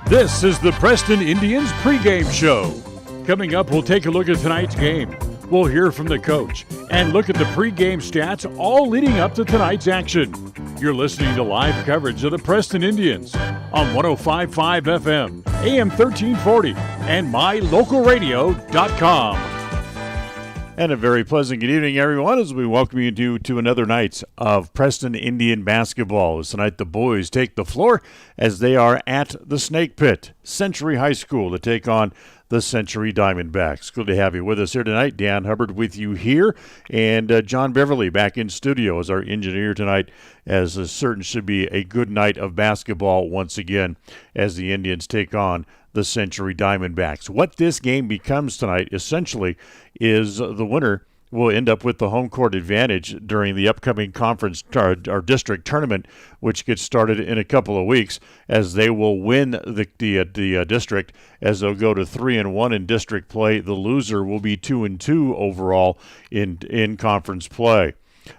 This is the Preston Indians pregame show. Coming up, we'll take a look at tonight's game. We'll hear from the coach and look at the pregame stats all leading up to tonight's action. You're listening to live coverage of the Preston Indians on 105.5 FM, AM 1340, and mylocalradio.com. And a very pleasant good evening, everyone, as we welcome you to another night of Preston Indian basketball. Tonight, the boys take the floor as they are at the Snake Pit, Century High School, to take on the Century Diamondbacks. Good to have you with us here tonight. Dan Hubbard with you here, and John Beverly back in studio as our engineer tonight, as certain should be a good night of basketball once again as the Indians take on the Century Diamondbacks. What this game becomes tonight, essentially, is the winner will end up with the home court advantage during the upcoming conference or district tournament, which gets started in a couple of weeks, as they will win the district, as they'll go to 3-1 in district play. The loser will be 2-2 overall in conference play.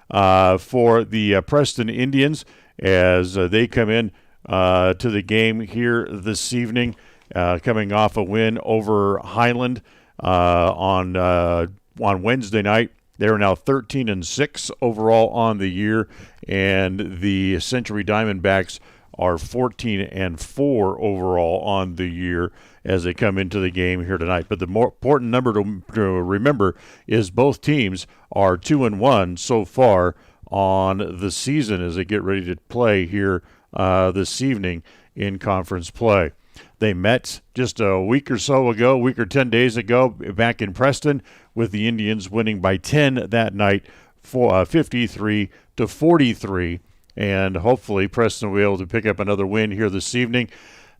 For the Preston Indians, as they come in to the game here this evening, coming off a win over Highland on Wednesday night. They are now 13-6 overall on the year, and the Century Diamondbacks are 14-4 overall on the year as they come into the game here tonight. But the more important number to remember is both teams are 2-1 so far on the season as they get ready to play here this evening in conference play. They met just a week or 10 days ago back in Preston, with the Indians winning by 10 that night, for 53-43, and hopefully Preston will be able to pick up another win here this evening.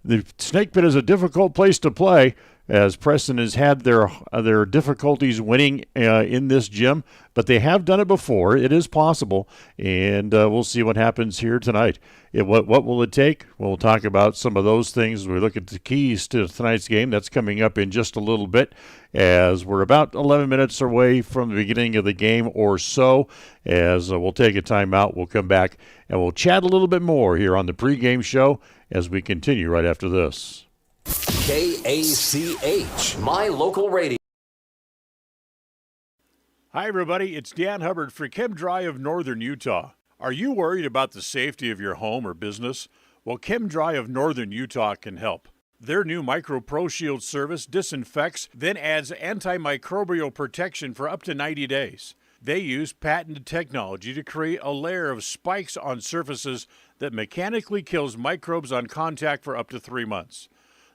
The Snake Pit is a difficult place to play, as Preston has had their difficulties winning in this gym, but they have done it before. It is possible, and we'll see what happens here tonight. What will it take? We'll talk about some of those things. We look at the keys to tonight's game. That's coming up in just a little bit, as we're about 11 minutes away from the beginning of the game or so, as we'll take a timeout. We'll come back, and we'll chat a little bit more here on the pregame show as we continue right after this. KACH, My Local Radio. Hi, everybody. It's Dan Hubbard for ChemDry of Northern Utah. Are you worried about the safety of your home or business? Well, ChemDry of Northern Utah can help. Their new Micro Pro Shield service disinfects, then adds antimicrobial protection for up to 90 days. They use patented technology to create a layer of spikes on surfaces that mechanically kills microbes on contact for up to 3 months.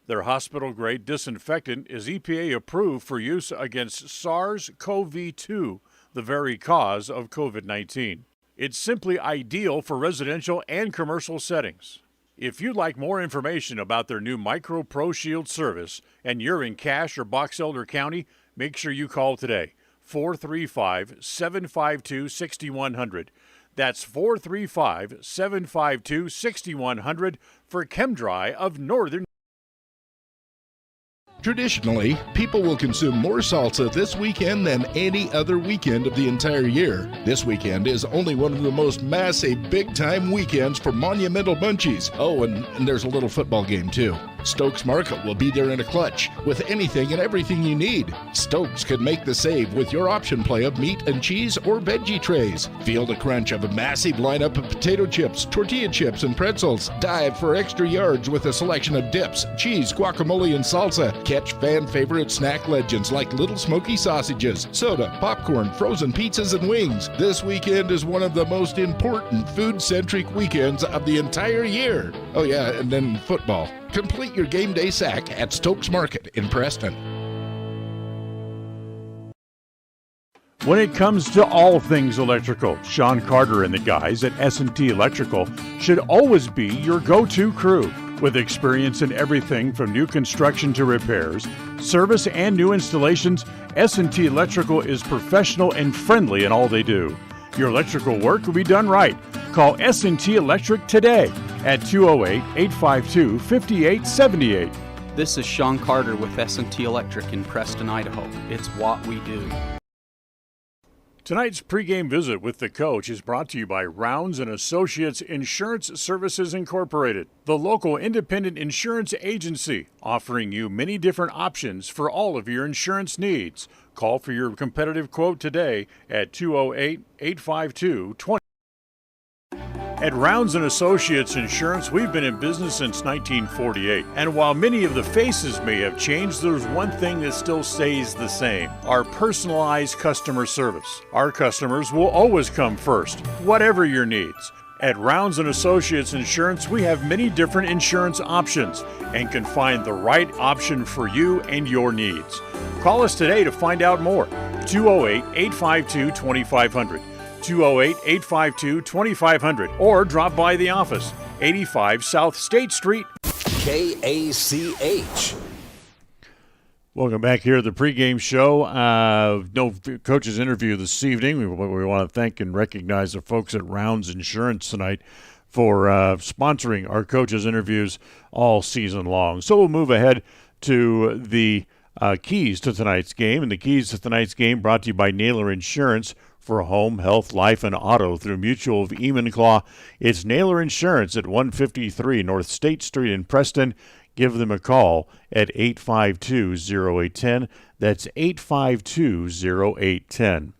Their hospital-grade disinfectant is EPA approved for use against SARS-CoV-2, the very cause of COVID-19. It's simply ideal for residential and commercial settings. If you'd like more information about their new Micro Pro Shield service and you're in Cache or Box Elder County, make sure you call today, 435-752-6100. That's 435-752-6100 for ChemDry of Northern. Traditionally, people will consume more salsa this weekend than any other weekend of the entire year. This weekend is only one of the most massive, big-time weekends for monumental munchies. Oh, and there's a little football game, too. Stokes Market will be there in a clutch with anything and everything you need. Stokes could make the save with your option play of meat and cheese or veggie trays. Feel the crunch of a massive lineup of potato chips, tortilla chips, and pretzels. Dive for extra yards with a selection of dips, cheese, guacamole, and salsa. Catch fan favorite snack legends like Little Smoky sausages, soda, popcorn, frozen pizzas, and wings. This weekend is one of the most important food-centric weekends of the entire year. Oh yeah, and then football. Complete your game day sack at Stokes Market in Preston. When it comes to all things electrical, Sean Carter and the guys at S&T Electrical should always be your go-to crew. With experience in everything from new construction to repairs, service, and new installations, S&T Electrical is professional and friendly in all they do. Your electrical work will be done right. Call S&T Electric today at 208-852-5878. This is Sean Carter with S&T Electric in Preston, Idaho. It's what we do. Tonight's pregame visit with the coach is brought to you by Rounds & Associates Insurance Services Incorporated, the local independent insurance agency offering you many different options for all of your insurance needs. Call for your competitive quote today at 208-852-20. At Rounds & Associates Insurance, we've been in business since 1948. And while many of the faces may have changed, there's one thing that still stays the same: our personalized customer service. Our customers will always come first, whatever your needs. At Rounds & Associates Insurance, we have many different insurance options and can find the right option for you and your needs. Call us today to find out more. 208-852-2500. 208-852-2500, or drop by the office, 85 South State Street. KACH. Welcome back here to the pregame show. No coach's interview this evening. We want to thank and recognize the folks at Rounds Insurance tonight for sponsoring our coaches' interviews all season long. So we'll move ahead to the keys to tonight's game. And the keys to tonight's game brought to you by Naylor Insurance. For home, health, life, and auto through Mutual of Enumclaw. It's Naylor Insurance at 153 North State Street in Preston. Give them a call at 852-0810. That's 852-0810.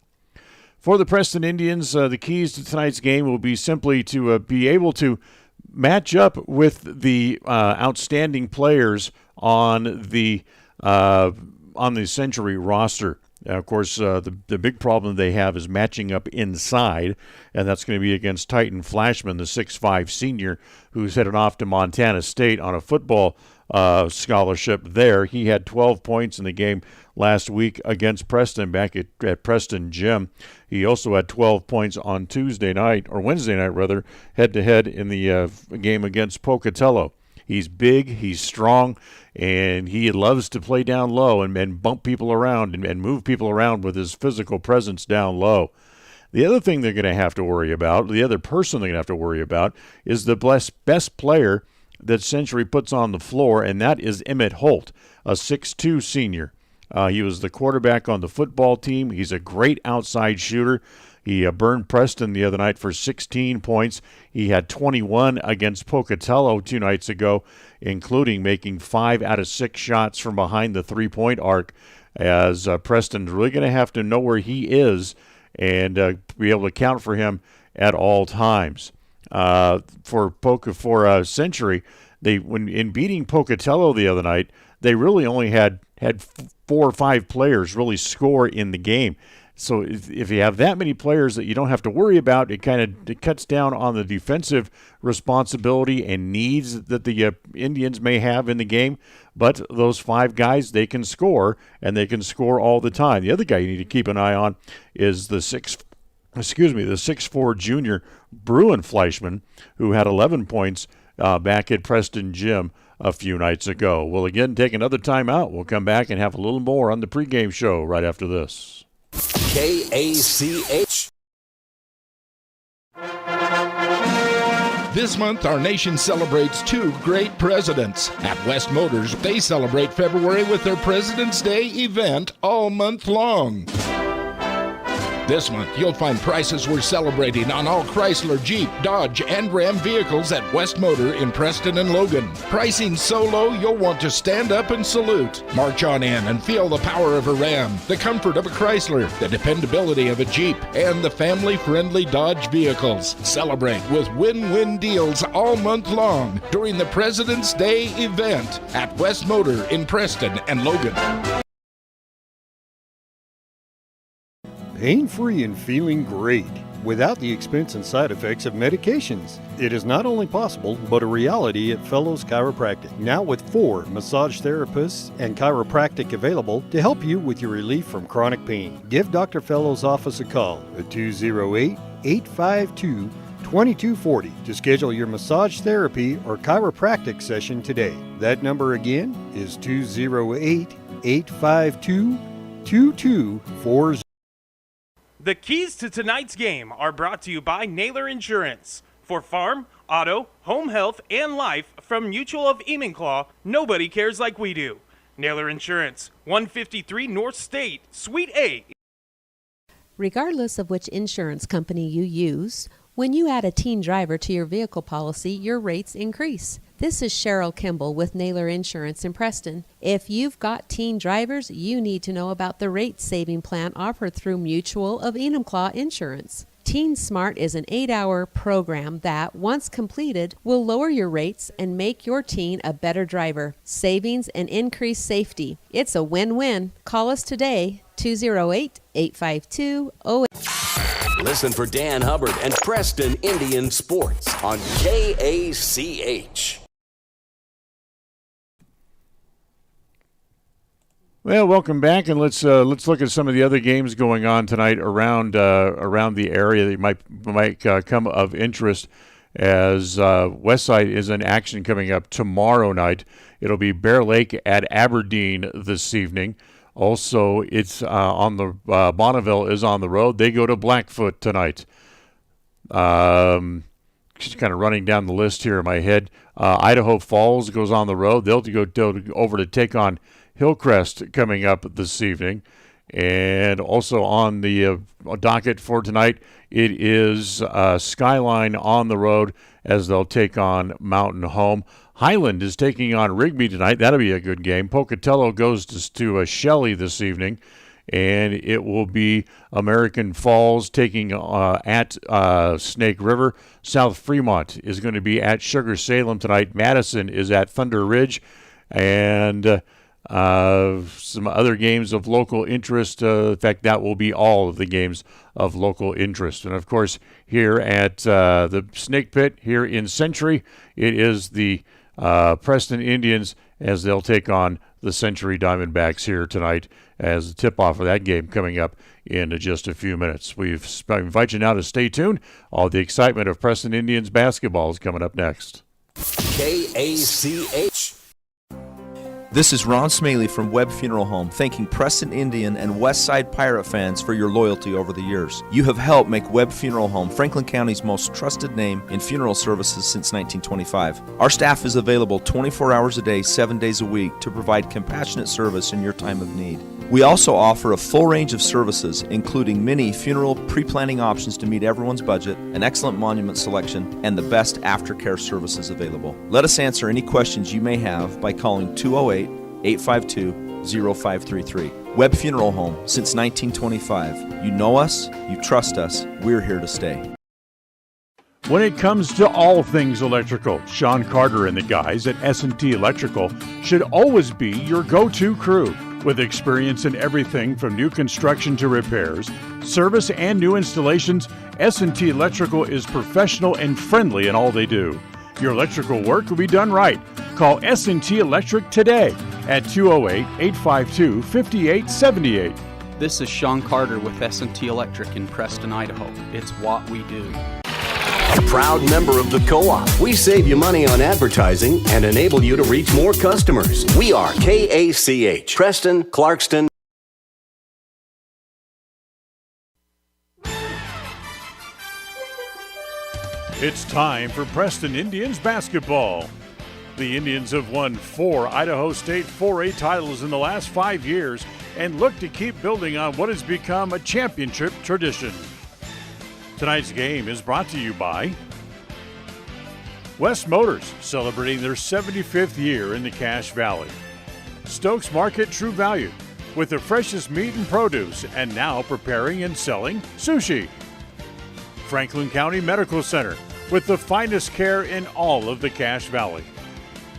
For the Preston Indians, the keys to tonight's game will be simply to be able to match up with the outstanding players on the Century roster. Of course, the big problem they have is matching up inside, and that's going to be against Titan Flashman, the 6'5 senior, who's headed off to Montana State on a football scholarship there. He had 12 points in the game last week against Preston back at Preston Gym. He also had 12 points on Wednesday night, head-to-head in the game against Pocatello. He's big, he's strong, and he loves to play down low and bump people around and move people around with his physical presence down low. The other thing they're going to have to worry about, the other person they're going to have to worry about, is the best player that Century puts on the floor, and that is Emmett Holt, a 6'2 senior. He was the quarterback on the football team. He's a great outside shooter. He burned Preston the other night for 16 points. He had 21 against Pocatello 2 nights ago, including making 5 out of 6 shots from behind the three-point arc, as Preston's really going to have to know where he is and be able to count for him at all times. For Century, in beating Pocatello the other night, they really only had 4 or 5 players really score in the game. So if you have that many players that you don't have to worry about, it cuts down on the defensive responsibility and needs that the Indians may have in the game. But those 5 guys, they can score, and they can score all the time. The other guy you need to keep an eye on is the 6'4 junior Bruin Fleischman, who had 11 points back at Preston Gym a few nights ago. We'll again take another time out. We'll come back and have a little more on the pregame show right after this. KACH. This month, our nation celebrates 2 great presidents. At West Motors, they celebrate February with their President's Day event all month long. This month, you'll find prices we're celebrating on all Chrysler, Jeep, Dodge, and Ram vehicles at West Motor in Preston and Logan. Pricing so low, you'll want to stand up and salute. March on in and feel the power of a Ram, the comfort of a Chrysler, the dependability of a Jeep, and the family-friendly Dodge vehicles. Celebrate with win-win deals all month long during the President's Day event at West Motor in Preston and Logan. Pain-free and feeling great without the expense and side effects of medications. It is not only possible, but a reality at Fellows Chiropractic. Now with 4 massage therapists and chiropractic available to help you with your relief from chronic pain. Give Dr. Fellows' office a call at 208-852-2240 to schedule your massage therapy or chiropractic session today. That number again is 208-852-2240. The keys to tonight's game are brought to you by Naylor Insurance. For farm, auto, home health, and life from Mutual of Enumclaw, nobody cares like we do. Naylor Insurance, 153 North State, Suite A. Regardless of which insurance company you use, when you add a teen driver to your vehicle policy, your rates increase. This is Cheryl Kimball with Naylor Insurance in Preston. If you've got teen drivers, you need to know about the rate-saving plan offered through Mutual of Enumclaw Insurance. Teen Smart is an 8-hour program that, once completed, will lower your rates and make your teen a better driver. Savings and increased safety. It's a win-win. Call us today, 208-852-08. Listen for Dan Hubbard and Preston Indian Sports on KACH. Well, welcome back, and let's look at some of the other games going on tonight around the area that might come of interest. As Westside is in action coming up tomorrow night. It'll be Bear Lake at Aberdeen this evening. Also, it's on the Bonneville is on the road. They go to Blackfoot tonight. Just kind of running down the list here in my head. Idaho Falls goes on the road. They'll go over to take on Hillcrest coming up this evening. And also on the docket for tonight, it is Skyline on the road as they'll take on Mountain Home. Highland is taking on Rigby tonight. That'll be a good game. Pocatello goes to Shelley this evening. And it will be American Falls taking at Snake River. South Fremont is going to be at Sugar Salem tonight. Madison is at Thunder Ridge. And some other games of local interest. In fact, that will be all of the games of local interest. And, of course, here at the Snake Pit here in Century, it is the Preston Indians as they'll take on the Century Diamondbacks here tonight as the tip-off of that game coming up in just a few minutes. We invite you now to stay tuned. All the excitement of Preston Indians basketball is coming up next. KACH. This is Ron Smaley from Webb Funeral Home, thanking Preston Indian and Westside Pirate fans for your loyalty over the years. You have helped make Webb Funeral Home Franklin County's most trusted name in funeral services since 1925. Our staff is available 24 hours a day, 7 days a week to provide compassionate service in your time of need. We also offer a full range of services, including many funeral pre-planning options to meet everyone's budget, an excellent monument selection, and the best aftercare services available. Let us answer any questions you may have by calling 208-852-0533. Webb Funeral Home, since 1925. You know us, you trust us, we're here to stay. When it comes to all things electrical, Sean Carter and the guys at S&T Electrical should always be your go-to crew. With experience in everything from new construction to repairs, service, and new installations, S&T Electrical is professional and friendly in all they do. Your electrical work will be done right. Call S&T Electric today at 208-852-5878. This is Sean Carter with S&T Electric in Preston, Idaho. It's what we do. A proud member of the co-op. We save you money on advertising and enable you to reach more customers. We are KACH, Preston, Clarkston. It's time for Preston Indians basketball. The Indians have won 4 Idaho State 4A titles in the last 5 years and look to keep building on what has become a championship tradition. Tonight's game is brought to you by West Motors, celebrating their 75th year in the Cache Valley. Stokes Market True Value, with the freshest meat and produce, and now preparing and selling sushi. Franklin County Medical Center, with the finest care in all of the Cache Valley.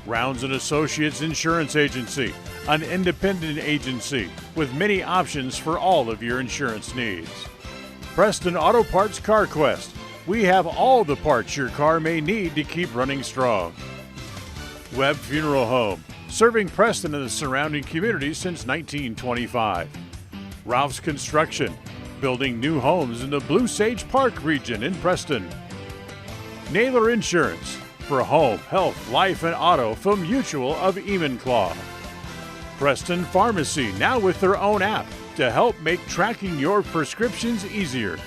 Rounds & Associates Insurance Agency, an independent agency with many options for all of your insurance needs. Preston Auto Parts Car Quest. We have all the parts your car may need to keep running strong. Webb Funeral Home, serving Preston and the surrounding communities since 1925. Ralph's Construction, building new homes in the Blue Sage Park region in Preston. Naylor Insurance, for home, health, life, and auto from Mutual of Enumclaw. Preston Pharmacy, now with their own app to help make tracking your prescriptions easier.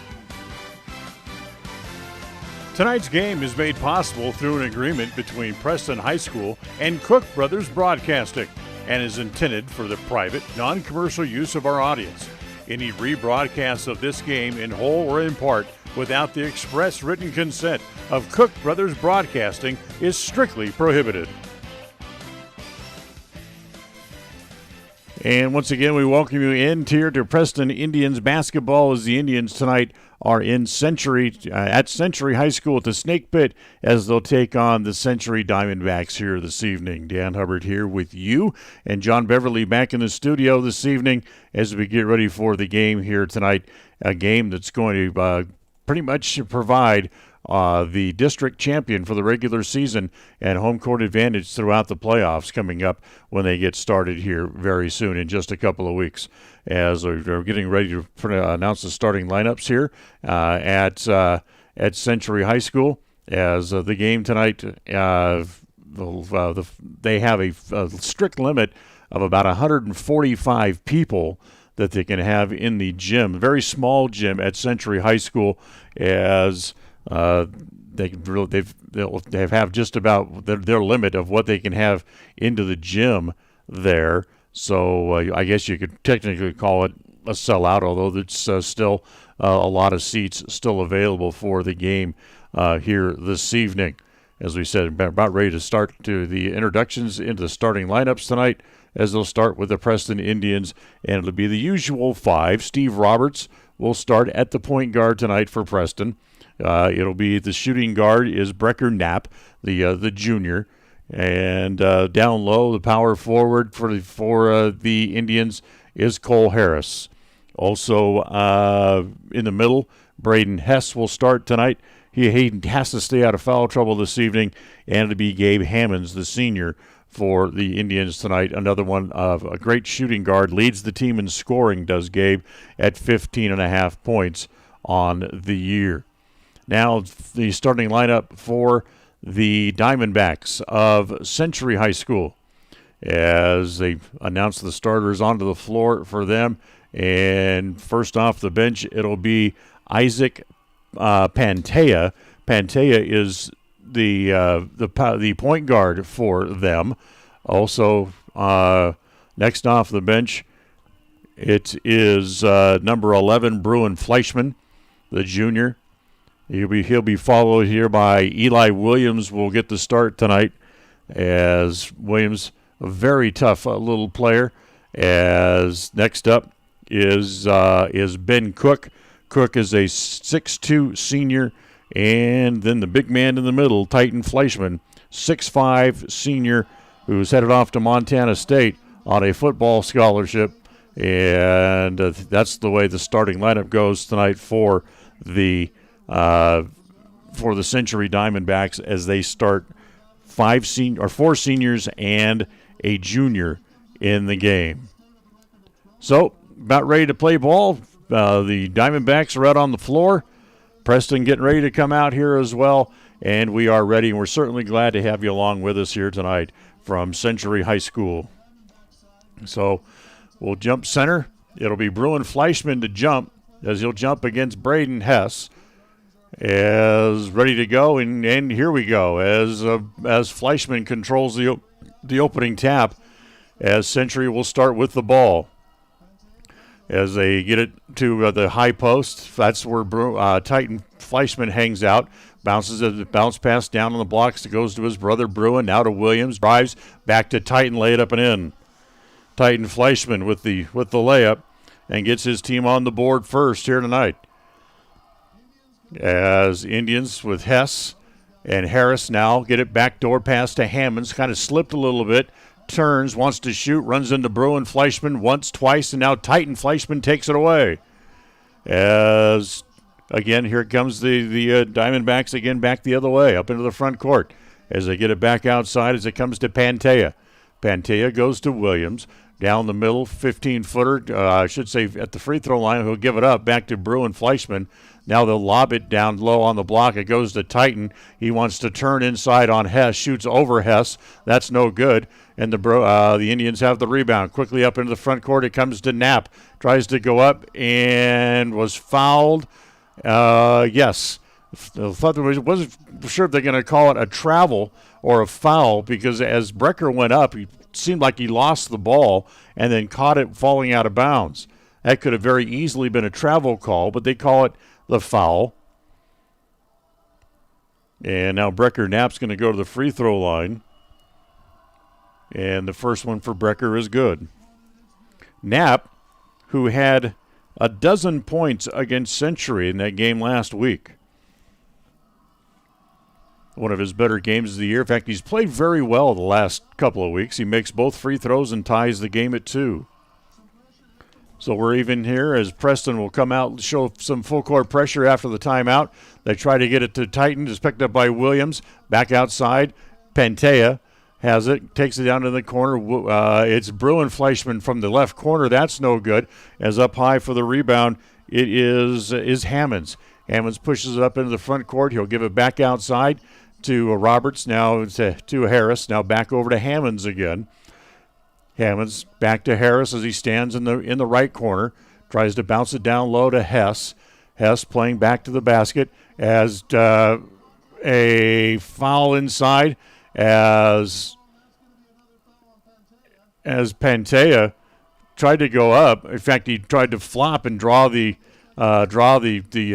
Tonight's game is made possible through an agreement between Preston High School and Cook Brothers Broadcasting and is intended for the private, non-commercial use of our audience. Any rebroadcast of this game in whole or in part without the express written consent of Cook Brothers Broadcasting is strictly prohibited. And once again, we welcome you in here to Preston Indians basketball as the Indians tonight are in at Century High School at the Snake Pit as they'll take on the Century Diamondbacks here this evening. Dan Hubbard here with you and John Beverly back in the studio this evening as we get ready for the game here tonight, a game that's going to pretty much provide the district champion for the regular season and home court advantage throughout the playoffs coming up when they get started here very soon in just a couple of weeks. As we're getting ready to announce the starting lineups here at Century High School, as the game tonight, they have a strict limit of about 145 people that they can have in the gym, very small gym at Century High School, as they have just about their limit of what they can have into the gym there. So I guess you could technically call it a sellout, although it's still a lot of seats still available for the game here this evening. As we said, about ready to start to the introductions into the starting lineups tonight, as they'll start with the Preston Indians, and it'll be the usual five. Steve Roberts will start at the point guard tonight for Preston. It'll be the shooting guard is Brecker Knapp, the junior. And down low, the power forward for the Indians is Cole Harris. Also in the middle, Braden Hess will start tonight. He has to stay out of foul trouble this evening, and it'll be Gabe Hammonds, the senior, for the Indians tonight. Another one of a great shooting guard, leads the team in scoring, does Gabe, at 15.5 points on the year. Now the starting lineup for the Diamondbacks of Century High School, as they announce the starters onto the floor for them. And first off the bench, it'll be Isaac Pantea. Pantea is the point guard for them. Also, next off the bench, it is number 11, Bruin Fleischman, the junior. He'll be followed here by Eli Williams. Will get the start tonight, as Williams, a very tough little player. As next up is Ben Cook. Cook is a 6'2" senior, and then the big man in the middle, Titan Fleischman, 6'5" senior, who's headed off to Montana State on a football scholarship. And that's the way the starting lineup goes tonight for the Century Diamondbacks, as they start four seniors and a junior in the game. So, about ready to play ball. The Diamondbacks are out on the floor. Preston getting ready to come out here as well, and we are ready, and we're certainly glad to have you along with us here tonight from Century High School. So, we'll jump center. It'll be Bruin Fleischman to jump, as he'll jump against Braden Hess. As ready to go, and here we go, as Fleischman controls the opening tap, as Century will start with the ball. As they get it to the high post, that's where Titan Fleischman hangs out. Bounces a bounce pass down on the blocks. It goes to his brother Bruin, now to Williams. Drives back to Titan, lay it up and in. Titan Fleischman with the layup, and gets his team on the board first here tonight. As Indians with Hess and Harris now get it backdoor pass to Hammonds. Kind of slipped a little bit. Turns, wants to shoot, runs into Bruin Fleischman once, twice, and now Titan Fleischman takes it away. As, again, here comes the Diamondbacks again back the other way, up into the front court. As they get it back outside, as it comes to Pantea. Pantea goes to Williams. Down the middle, 15-footer, I should say at the free throw line, he'll give it up back to Bruin Fleischman. Now they'll lob it down low on the block. It goes to Titan. He wants to turn inside on Hess, shoots over Hess. That's no good. And the Indians have the rebound. Quickly up into the front court, it comes to Knapp. Tries to go up and was fouled. Yes. I thought wasn't sure if they're going to call it a travel or a foul, because as Brecker went up, he seemed like he lost the ball and then caught it falling out of bounds. That could have very easily been a travel call, but they call it the foul. And now Brecker Knapp's going to go to the free throw line. And the first one for Brecker is good. Knapp, who had a dozen points against Century in that game last week. One of his better games of the year. In fact, he's played very well the last couple of weeks. He makes both free throws and ties the game at 2. So we're even here as Preston will come out and show some full court pressure after the timeout. They try to get it to Titan. It's picked up by Williams. Back outside. Pantea has it. Takes it down to the corner. It's Bruin Fleischman from the left corner. That's no good. As up high for the rebound, it is Hammonds. Hammonds pushes it up into the front court. He'll give it back outside to Roberts. Now to Harris. Now back over to Hammonds again. Hammonds back to Harris as he stands in the right corner. Tries to bounce it down low to Hess. Hess playing back to the basket as a foul inside as Pantea tried to go up. In fact, he tried to flop and draw the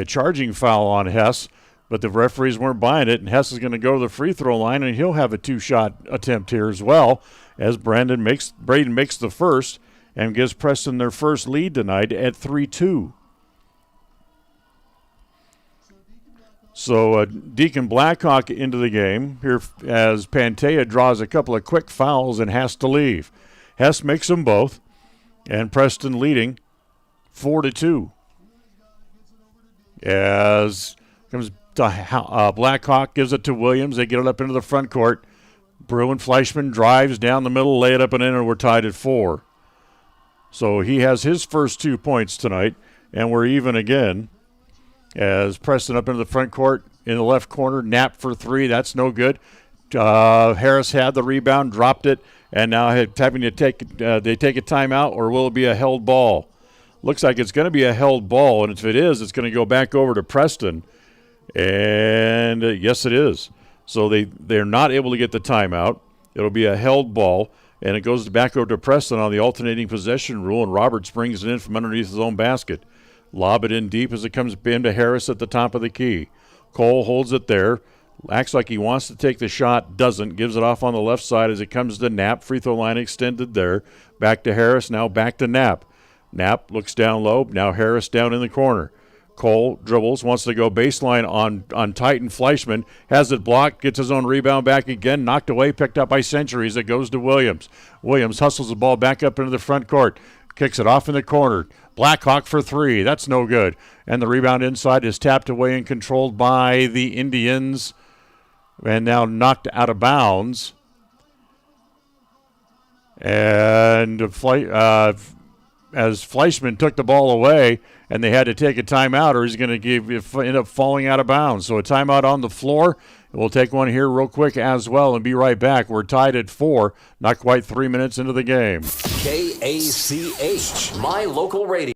charging foul on Hess, but the referees weren't buying it, and Hess is going to go to the free throw line, and he'll have a 2-shot attempt here as well, as Braden makes the first and gives Preston their first lead tonight at 3-2. So Deacon Blackhawk into the game here as Pantea draws a couple of quick fouls and has to leave. Hess makes them both, and Preston leading 4-2. As comes to Blackhawk, gives it to Williams. They get it up into the front court. Bruin Fleischman drives down the middle, lay it up and in, and we're tied at 4. So he has his first 2 points tonight, and we're even again. As Preston up into the front court in the left corner, Knapp for 3. That's no good. Harris had the rebound, dropped it, and now having to take a timeout, or will it be a held ball? Looks like it's going to be a held ball, and if it is, it's going to go back over to Preston. And yes, it is. So they're not able to get the timeout. It'll be a held ball, and it goes back over to Preston on the alternating possession rule, and Roberts brings it in from underneath his own basket. Lob it in deep as it comes in to Harris at the top of the key. Cole holds it there. Acts like he wants to take the shot, doesn't. Gives it off on the left side as it comes to Knapp. Free throw line extended there. Back to Harris, now back to Knapp. Knapp looks down low. Now Harris down in the corner. Cole dribbles, wants to go baseline on Titan. Fleischman has it blocked, gets his own rebound back again. Knocked away, picked up by Centuries. It goes to Williams. Williams hustles the ball back up into the front court. Kicks it off in the corner. Blackhawk for 3. That's no good. And the rebound inside is tapped away and controlled by the Indians. And now knocked out of bounds. And as Fleischman took the ball away, and they had to take a timeout, or he's going to end up falling out of bounds. So a timeout on the floor. We'll take one here real quick as well and be right back. We're tied at 4, not quite 3 minutes into the game. KACH, my local radio.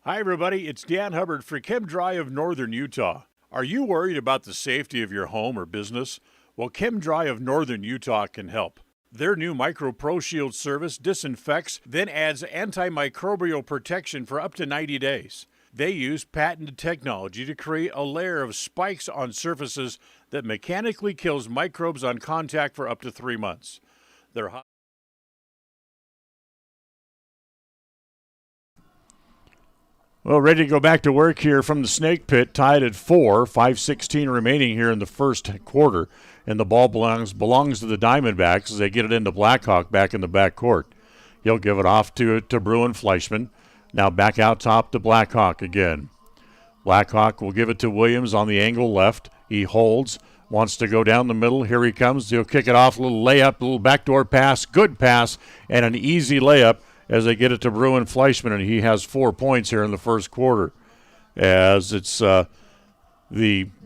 Hi, everybody. It's Dan Hubbard for ChemDry of Northern Utah. Are you worried about the safety of your home or business? Well, ChemDry of Northern Utah can help. Their new Micro Pro Shield service disinfects, then adds antimicrobial protection for up to 90 days. They use patented technology to create a layer of spikes on surfaces that mechanically kills microbes on contact for up to 3 months. Well, ready to go back to work here from the Snake Pit, tied at 4, 5:16 remaining here in the first quarter. And the ball belongs to the Diamondbacks as they get it into Blackhawk back in the backcourt. He'll give it off to Bruin Fleischman. Now back out top to Blackhawk again. Blackhawk will give it to Williams on the angle left. He holds, wants to go down the middle. Here he comes. He'll kick it off, a little layup, a little backdoor pass, good pass, and an easy layup as they get it to Bruin Fleischman, and he has 4 points here in the first quarter. As it's the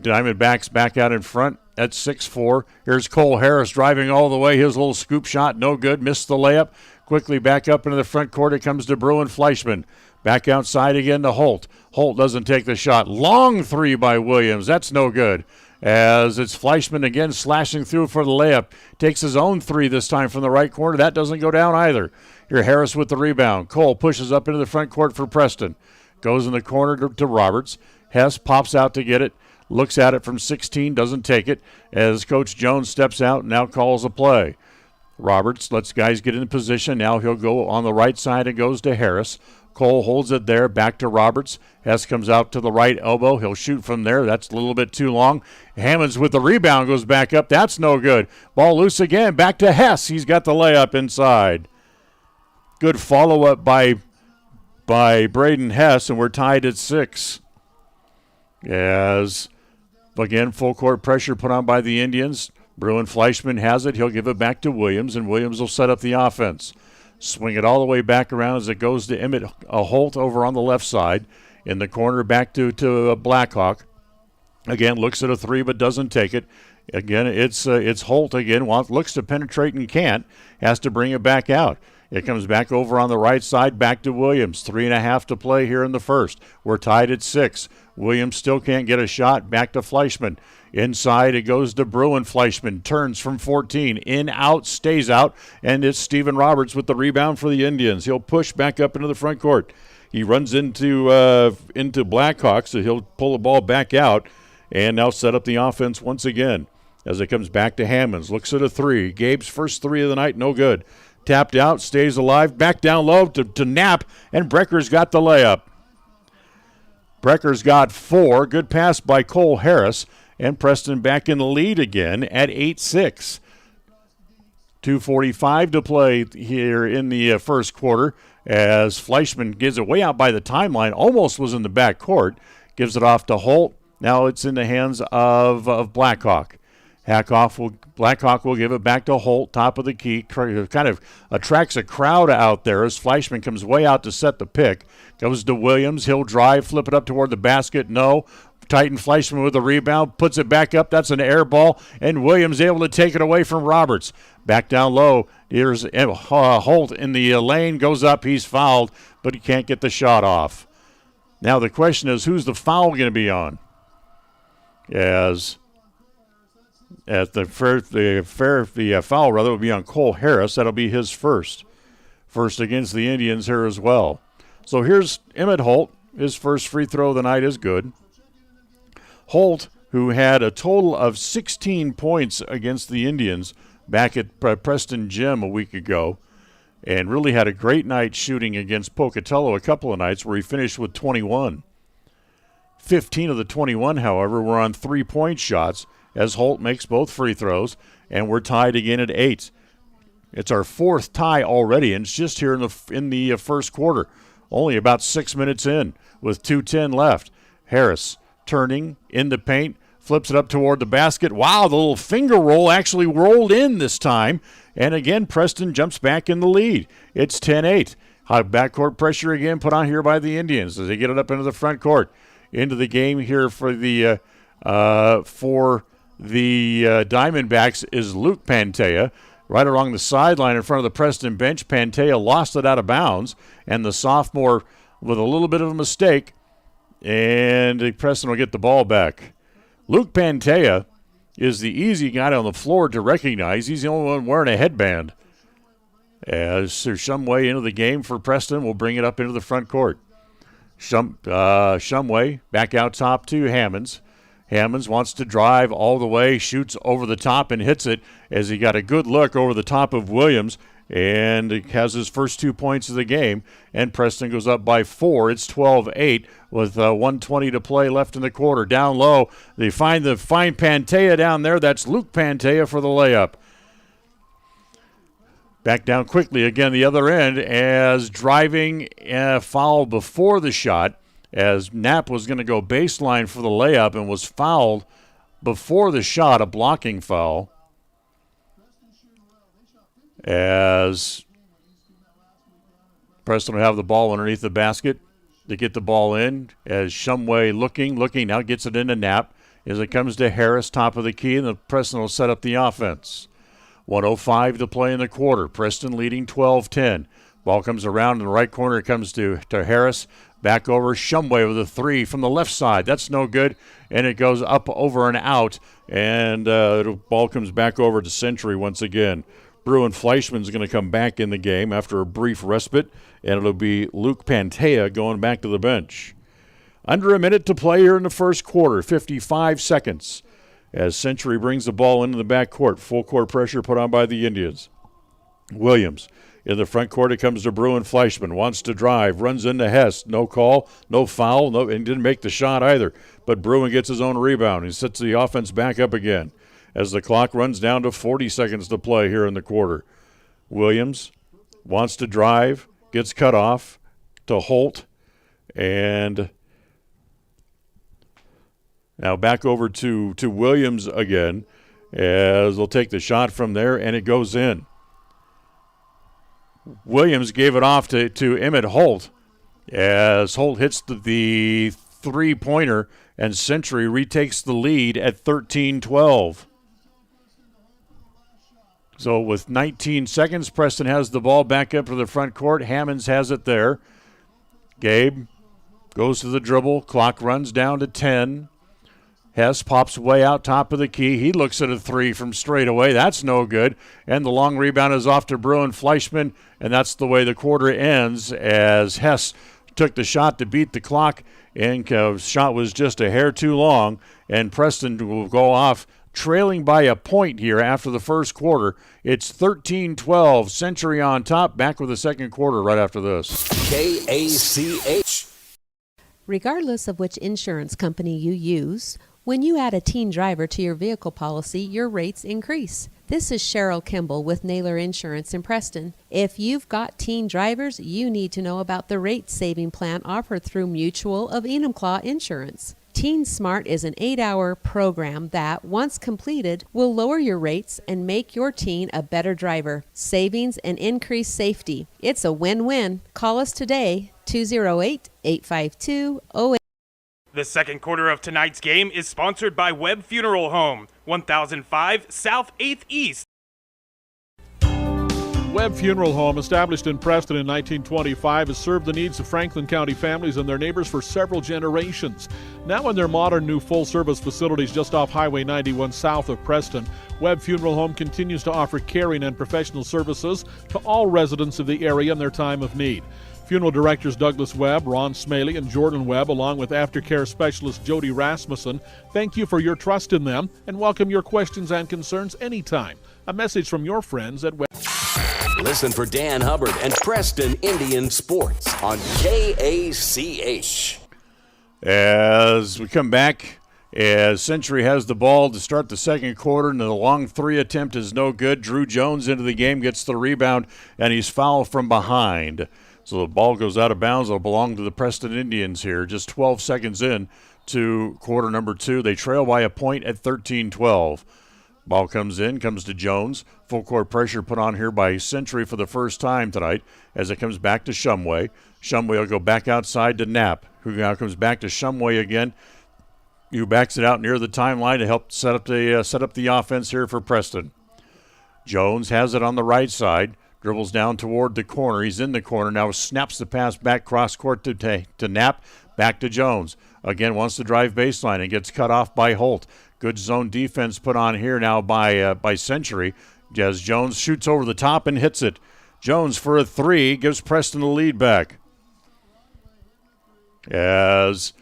Diamondbacks back out in front at 6-4. Here's Cole Harris driving all the way. His little scoop shot, no good. Missed the layup. Quickly back up into the front court. It comes to Bruin Fleischman. Back outside again to Holt. Holt doesn't take the shot. Long 3 by Williams. That's no good. as it's Fleischman again slashing through for the layup. Takes his own three this time from the right corner. That doesn't go down either. Here Harris with the rebound. Cole pushes up into the front court for Preston. Goes in the corner to Roberts. Hess pops out to get it. Looks at it from 16, doesn't take it, as Coach Jones steps out and now calls a play. Roberts lets guys get in position. Now he'll go on the right side and goes to Harris. Cole holds it there, back to Roberts. Hess comes out to the right elbow. He'll shoot from there. That's a little bit too long. Hammonds with the rebound goes back up. That's no good. Ball loose again. Back to Hess. He's got the layup inside. Good follow-up by Braden Hess, and we're tied at 6. As, again, full court pressure put on by the Indians. Bruin Fleischman has it. He'll give it back to Williams, and Williams will set up the offense. Swing it all the way back around as it goes to Emmett Holt over on the left side. In the corner back to Blackhawk. Again, looks at a three but doesn't take it. Again, it's Holt again. Looks to penetrate and can't. Has to bring it back out. It comes back over on the right side, back to Williams. 3.5 to play here in the first. We're tied at 6. Williams still can't get a shot. Back to Fleischman. Inside it goes to Bruin. Fleischman turns from 14. In, out, stays out. And it's Stephen Roberts with the rebound for the Indians. He'll push back up into the front court. He runs into Blackhawk, so he'll pull the ball back out and now set up the offense once again as it comes back to Hammonds. Looks at a three. Gabe's first three of the night, no good. Tapped out, stays alive, back down low to Knapp, and Brecker's got the layup. Brecker's got 4. Good pass by Cole Harris, and Preston back in the lead again at 8-6. 2:45 to play here in the first quarter as Fleischman gives it way out by the timeline, almost was in the back court, gives it off to Holt. Now it's in the hands of Blackhawk. Blackhawk will give it back to Holt, top of the key. Kind of attracts a crowd out there as Fleischman comes way out to set the pick. Goes to Williams. He'll drive, flip it up toward the basket. No. Titan Fleischman with the rebound. Puts it back up. That's an air ball. And Williams able to take it away from Roberts. Back down low. Here's Holt in the lane. Goes up. He's fouled, but he can't get the shot off. Now the question is, who's the foul going to be on? As the foul will be on Cole Harris. That'll be his first against the Indians here as well. So here's Emmett Holt. His first free throw of the night is good. Holt, who had a total of 16 points against the Indians back at Preston Gym a week ago, and really had a great night shooting against Pocatello a couple of nights where he finished with 21. 15 of the 21, however, were on three-point shots, as Holt makes both free throws, and we're tied again at 8. It's our 4th tie already, and it's just here in the first quarter. Only about 6 minutes in with 2:10 left. Harris turning in the paint, flips it up toward the basket. Wow, the little finger roll actually rolled in this time. And again, Preston jumps back in the lead. It's 10-8. Backcourt pressure again put on here by the Indians as they get it up into the front court. Into the game here for the Diamondbacks is Luke Pantea. Right along the sideline in front of the Preston bench, Pantea lost it out of bounds, and the sophomore with a little bit of a mistake, and Preston will get the ball back. Luke Pantea is the easy guy on the floor to recognize. He's the only one wearing a headband. As there's Shumway into the game for Preston, we'll bring it up into the front court. Shumway back out top to Hammonds. Hammonds wants to drive all the way, shoots over the top and hits it as he got a good look over the top of Williams and has his first 2 points of the game. And Preston goes up by 4. It's 12-8 with 1:20 to play left in the quarter. Down low, they find Pantea down there. That's Luke Pantea for the layup. Back down quickly again the other end as driving foul before the shot, as Knapp was going to go baseline for the layup and was fouled before the shot, a blocking foul. As Preston will have the ball underneath the basket. They get the ball in as Shumway looking, now gets it into Knapp as it comes to Harris, top of the key, and the Preston will set up the offense. 1:05 to play in the quarter. Preston leading 12-10. Ball comes around in the right corner. It comes to Harris. Back over Shumway with a 3 from the left side. That's no good, and it goes up, over, and out, and the ball comes back over to Century once again. Bruin Fleischman's going to come back in the game after a brief respite, and it'll be Luke Pantea going back to the bench. Under a minute to play here in the first quarter, 55 seconds, as Century brings the ball into the back court. Full court pressure put on by the Indians. Williams. In the front court, it comes to Bruin Fleischman. Wants to drive, runs into Hess. No call, no foul, and didn't make the shot either. But Bruin gets his own rebound. He sets the offense back up again as the clock runs down to 40 seconds to play here in the quarter. Williams wants to drive, gets cut off to Holt, and now back over to Williams again as they'll take the shot from there, and it goes in. Williams gave it off to Emmett Holt as Holt hits the three-pointer, and Century retakes the lead at 13-12. So with 19 seconds, Preston has the ball back up to the front court. Hammonds has it there. Gabe goes to the dribble. Clock runs down to 10. Hess pops way out top of the key. He looks at a 3 from straight away. That's no good. And the long rebound is off to Bruin Fleischman, and that's the way the quarter ends as Hess took the shot to beat the clock, and shot was just a hair too long, and Preston will go off trailing by a point here after the first quarter. It's 13-12. Century on top. Back with the second quarter right after this. KACH. Regardless of which insurance company you use, when you add a teen driver to your vehicle policy, your rates increase. This is Cheryl Kimball with Naylor Insurance in Preston. If you've got teen drivers, you need to know about the rate-saving plan offered through Mutual of Enumclaw Insurance. Teen Smart is an 8-hour program that, once completed, will lower your rates and make your teen a better driver. Savings and increased safety. It's a win-win. Call us today, 208-852-08. The second quarter of tonight's game is sponsored by Webb Funeral Home, 1005 South 8th East. Webb Funeral Home, established in Preston in 1925, has served the needs of Franklin County families and their neighbors for several generations. Now in their modern new full-service facilities just off Highway 91 south of Preston, Webb Funeral Home continues to offer caring and professional services to all residents of the area in their time of need. Funeral directors Douglas Webb, Ron Smaley, and Jordan Webb, along with aftercare specialist Jody Rasmussen, thank you for your trust in them and welcome your questions and concerns anytime. A message from your friends at Webb. Listen for Dan Hubbard and Preston Indian Sports on KACH. As we come back, as Century has the ball to start the second quarter, and the long 3 attempt is no good. Drew Jones into the game, gets the rebound, and he's fouled from behind. So the ball goes out of bounds. It'll belong to the Preston Indians here. Just 12 seconds in to quarter number 2. They trail by a point at 13-12. Ball comes in, comes to Jones. Full court pressure put on here by Century for the first time tonight as it comes back to Shumway. Shumway will go back outside to Knapp, who now comes back to Shumway again, who backs it out near the timeline to help set up the offense here for Preston. Jones has it on the right side. Dribbles down toward the corner. He's in the corner now. Snaps the pass back cross court to Knapp. Back to Jones. Again wants to drive baseline and gets cut off by Holt. Good zone defense put on here now by Century as Jones shoots over the top and hits it. Jones for a 3 gives Preston the lead back. As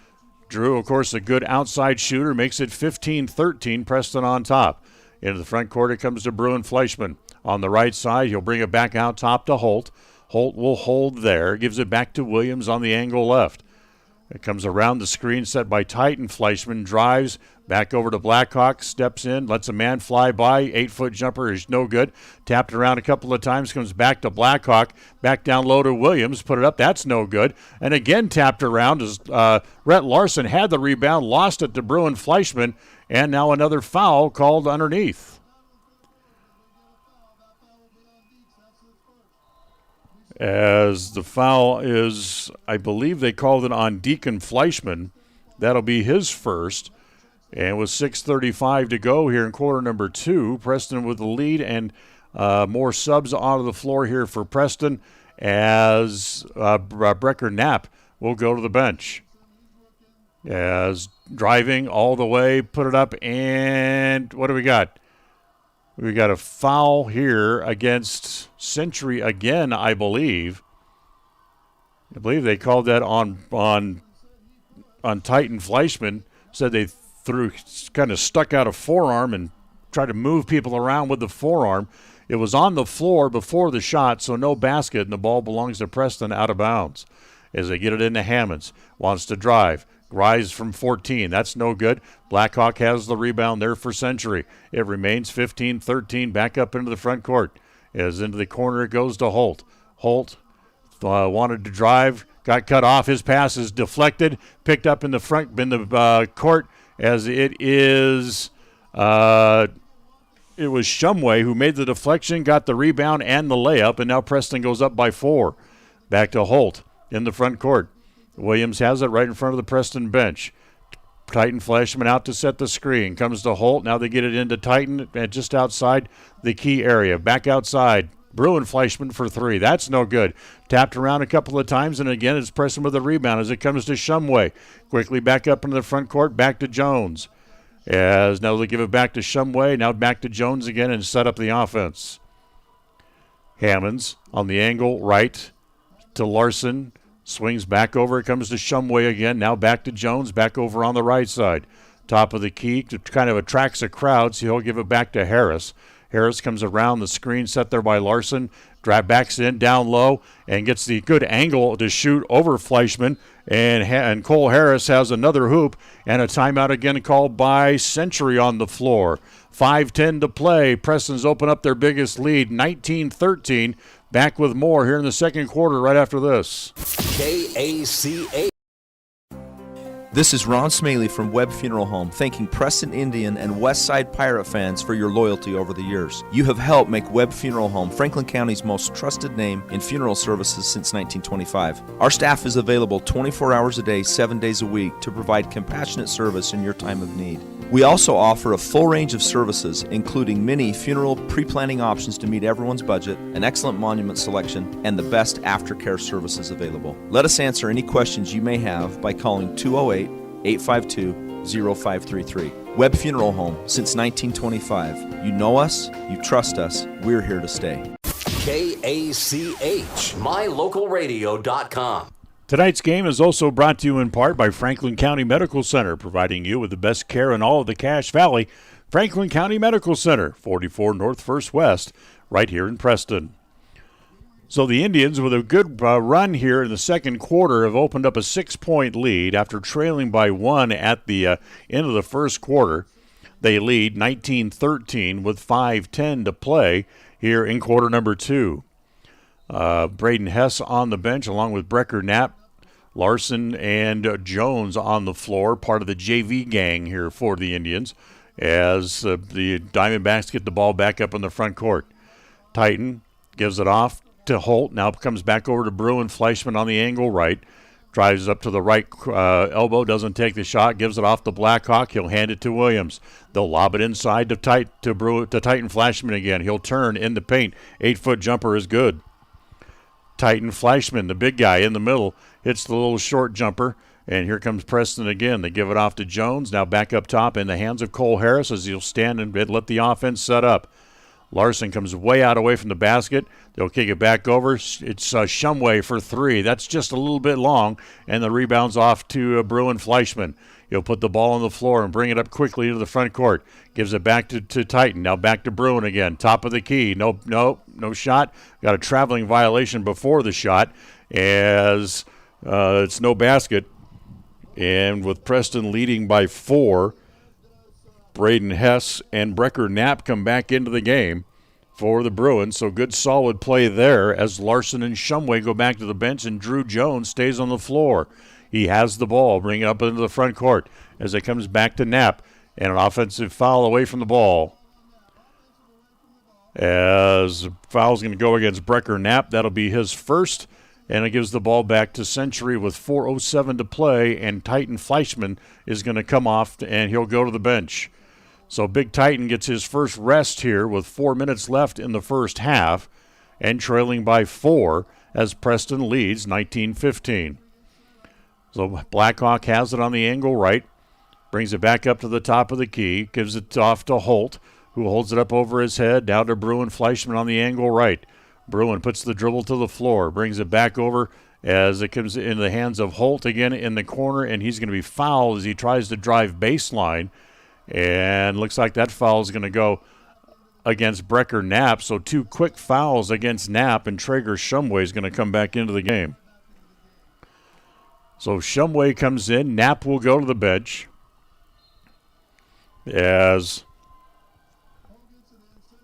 Drew, of course, a good outside shooter, makes it 15-13. Preston on top. Into the front court it comes to Bruin Fleischman. On the right side, he'll bring it back out top to Holt. Holt will hold there, gives it back to Williams on the angle left. It comes around the screen set by Titan. Fleischman drives back over to Blackhawk, steps in, lets a man fly by. 8-foot jumper is no good. Tapped around a couple of times, comes back to Blackhawk, back down low to Williams, put it up. That's no good. And again tapped around as Rhett Larson had the rebound, lost it to Bruin Fleischman, and now another foul called underneath. As the foul is, I believe they called it on Deacon Fleischman. That'll be his first. And with 6:35 to go here in quarter number 2, Preston with the lead, and more subs onto the floor here for Preston as Brecker Knapp will go to the bench. As driving all the way, put it up, and what do we got? We got a foul here against Century again, I believe. I believe they called that on Titan Fleischman. Said they kind of stuck out a forearm and tried to move people around with the forearm. It was on the floor before the shot, so no basket, and the ball belongs to Preston out of bounds. As they get it into Hammonds, wants to drive. Rise from 14. That's no good. Blackhawk has the rebound there for Century. It remains 15-13 back up into the front court. As into the corner it goes to Holt. Holt wanted to drive, got cut off. His pass is deflected, picked up in the court as it is. It was Shumway who made the deflection, got the rebound and the layup, and now Preston goes up by 4. Back to Holt in the front court. Williams has it right in front of the Preston bench. Titan Flashman out to set the screen. Comes to Holt. Now they get it into Titan just outside the key area. Back outside. Bruin Flashman for 3. That's no good. Tapped around a couple of times, and again it's Preston with a rebound as it comes to Shumway. Quickly back up into the front court. Back to Jones. As now they give it back to Shumway. Now back to Jones again and set up the offense. Hammonds on the angle right to Larson. Swings back over. It comes to Shumway again. Now back to Jones. Back over on the right side. Top of the key. Kind of attracts a crowd, so he'll give it back to Harris. Harris comes around the screen set there by Larson. Backs in down low and gets the good angle to shoot over Fleischman. And Cole Harris has another hoop and a timeout again called by Century on the floor. 5:10 to play. Preston's open up their biggest lead, 19-13. Back with more here in the second quarter right after this. KACA. This is Ron Smaley from Webb Funeral Home, thanking Preston Indian and Westside Pirate fans for your loyalty over the years. You have helped make Webb Funeral Home Franklin County's most trusted name in funeral services since 1925. Our staff is available 24 hours a day, 7 days a week to provide compassionate service in your time of need. We also offer a full range of services, including many funeral pre-planning options to meet everyone's budget, an excellent monument selection, and the best aftercare services available. Let us answer any questions you may have by calling 208-852-0533. Webb Funeral Home, since 1925. You know us, you trust us, we're here to stay. KACH, mylocalradio.com. Tonight's game is also brought to you in part by Franklin County Medical Center, providing you with the best care in all of the Cache Valley. Franklin County Medical Center, 44 North First West, right here in Preston. So the Indians, with a good run here in the second quarter, have opened up a 6-point lead after trailing by 1 at the end of the first quarter. They lead 19-13 with 5:10 to play here in quarter number 2. Braden Hess on the bench along with Brecker Knapp, Larson, and Jones on the floor, part of the JV gang here for the Indians, as the Diamondbacks get the ball back up in the front court. Titan gives it off to Holt, now comes back over to Bruin. Fleischman on the angle right, drives up to the right elbow, doesn't take the shot, gives it off to Blackhawk. He'll hand it to Williams. They'll lob it inside to Titan Fleischman again. He'll turn in the paint. 8-foot jumper is good. Titan Fleischman, the big guy in the middle, hits the little short jumper, and here comes Preston again. They give it off to Jones, now back up top in the hands of Cole Harris as he'll stand and let the offense set up. Larson comes way out away from the basket. They'll kick it back over. It's Shumway for 3. That's just a little bit long, and the rebound's off to Bruin Fleischman. He'll put the ball on the floor and bring it up quickly to the front court. Gives it back to Titan. Now back to Bruin again. Top of the key. No shot. Got a traveling violation before the shot as it's no basket. And with Preston leading by 4, Braden Hess and Brecker Knapp come back into the game for the Bruins. So good solid play there as Larson and Shumway go back to the bench and Drew Jones stays on the floor. He has the ball, bring it up into the front court as it comes back to Knapp, and an offensive foul away from the ball. As the foul's going to go against Brecker Knapp, that'll be his first, and it gives the ball back to Century with 4:07 to play, and Titan Fleischman is going to come off, and he'll go to the bench. So Big Titan gets his first rest here with 4 minutes left in the first half and trailing by 4 as Preston leads 19-15. So Blackhawk has it on the angle right. Brings it back up to the top of the key. Gives it off to Holt, who holds it up over his head. Down to Bruin Fleischman on the angle right. Bruin puts the dribble to the floor. Brings it back over as it comes in the hands of Holt again in the corner, and he's going to be fouled as he tries to drive baseline. And looks like that foul is going to go against Brecker Knapp. So 2 quick fouls against Knapp, and Traeger Shumway is going to come back into the game. So Shumway comes in. Knapp will go to the bench as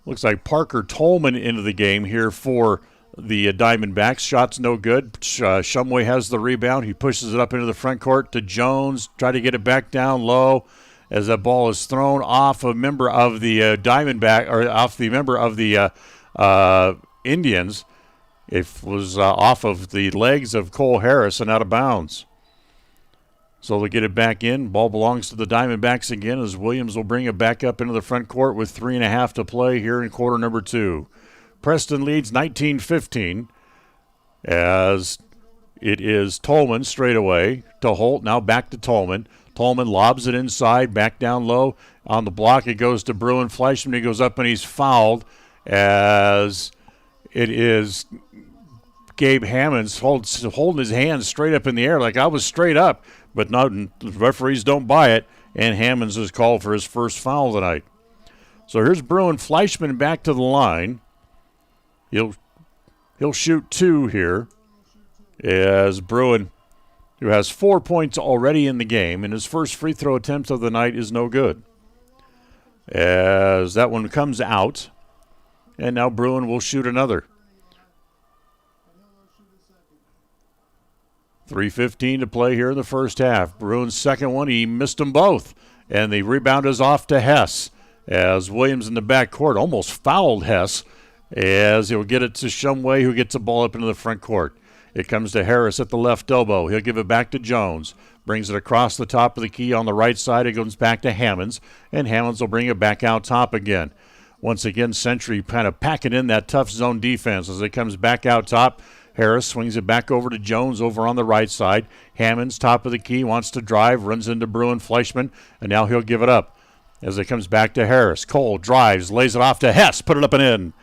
looks like Parker Tolman into the game here for the Diamondbacks. Shot's no good. Shumway has the rebound. He pushes it up into the front court to Jones. Try to get it back down low as that ball is thrown off a member of the Diamondback, or off the member of the Indians. It was off of the legs of Cole Harris and out of bounds. So they'll get it back in. Ball belongs to the Diamondbacks again as Williams will bring it back up into the front court with 3.5 to play here in quarter number 2. Preston leads 19-15 as it is Tolman straight away to Holt. Now back to Tolman. Tolman lobs it inside, back down low. On the block, it goes to Bruin Fleischman. He goes up and he's fouled as it is Gabe Hammonds holding his hands straight up in the air like I was straight up. But no, the referees don't buy it, and Hammonds is called for his first foul tonight. So here's Bruin Fleischman back to the line. He'll shoot 2 here as Bruin, who has 4 points already in the game, and his first free throw attempt of the night is no good. As that one comes out, and now Bruin will shoot another. 3:15 to play here in the first half. Bruin's second one, he missed them both. And the rebound is off to Hess as Williams in the backcourt almost fouled Hess as he'll get it to Shumway, who gets the ball up into the front court. It comes to Harris at the left elbow. He'll give it back to Jones. Brings it across the top of the key on the right side. It goes back to Hammonds, and Hammonds will bring it back out top again. Once again, Century kind of packing in that tough zone defense as it comes back out top. Harris swings it back over to Jones over on the right side. Hammonds, top of the key, wants to drive, runs into Bruin Fleischman, and now he'll give it up as it comes back to Harris. Cole drives, lays it off to Hess, put it up and in.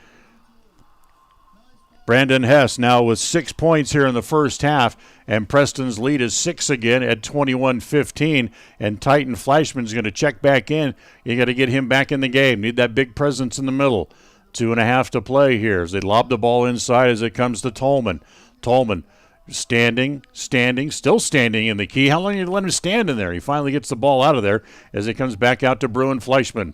Brandon Hess now with 6 points here in the first half, and Preston's lead is 6 again at 21-15, and Titan Fleischman's going to check back in. You got to get him back in the game. Need that big presence in the middle. 2.5 to play here as they lob the ball inside as it comes to Tolman. Tolman standing, still standing in the key. How long do you let him stand in there? He finally gets the ball out of there as it comes back out to Bruin Fleischman.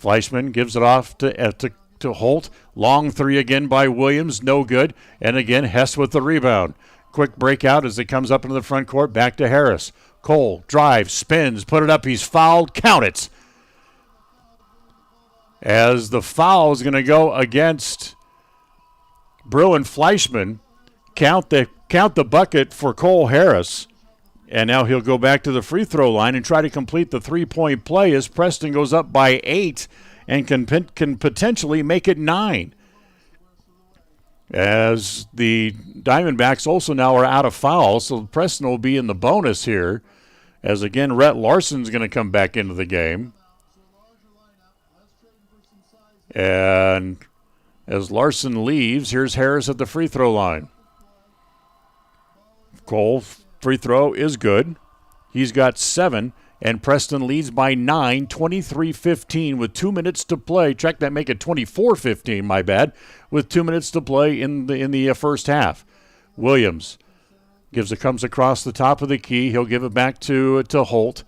Fleischman gives it off to Holt. Long three again by Williams, no good. And again, Hess with the rebound. Quick breakout as it comes up into the front court, back to Harris. Cole drives, spins, put it up, he's fouled, count it. As the foul is going to go against Bruin Fleischman. Count the bucket for Cole Harris. And now he'll go back to the free throw line and try to complete the three-point play as Preston goes up by 8 and can potentially make it 9. As the Diamondbacks also now are out of fouls, so Preston will be in the bonus here. As again, Rhett Larson's going to come back into the game. And as Larson leaves, here's Harris at the free throw line. Cole, free throw is good. He's got 7, and Preston leads by 9, 23-15 with 2 minutes to play. Check that, make it 24-15, my bad, with 2 minutes to play in the first half. Williams comes across the top of the key. He'll give it back to Holt.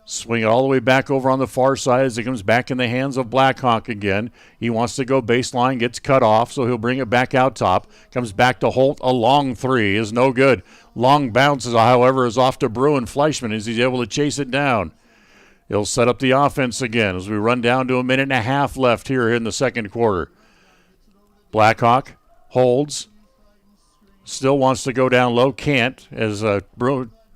Swing it all the way back over on the far side as it comes back in the hands of Blackhawk again. He wants to go baseline, gets cut off, so he'll bring it back out top. Comes back to Holt. A long three is no good. Long bounces, however, is off to Bruin Fleischman as he's able to chase it down. He'll set up the offense again as we run down to 1.5 left here in the second quarter. Blackhawk holds. Still wants to go down low. Can't as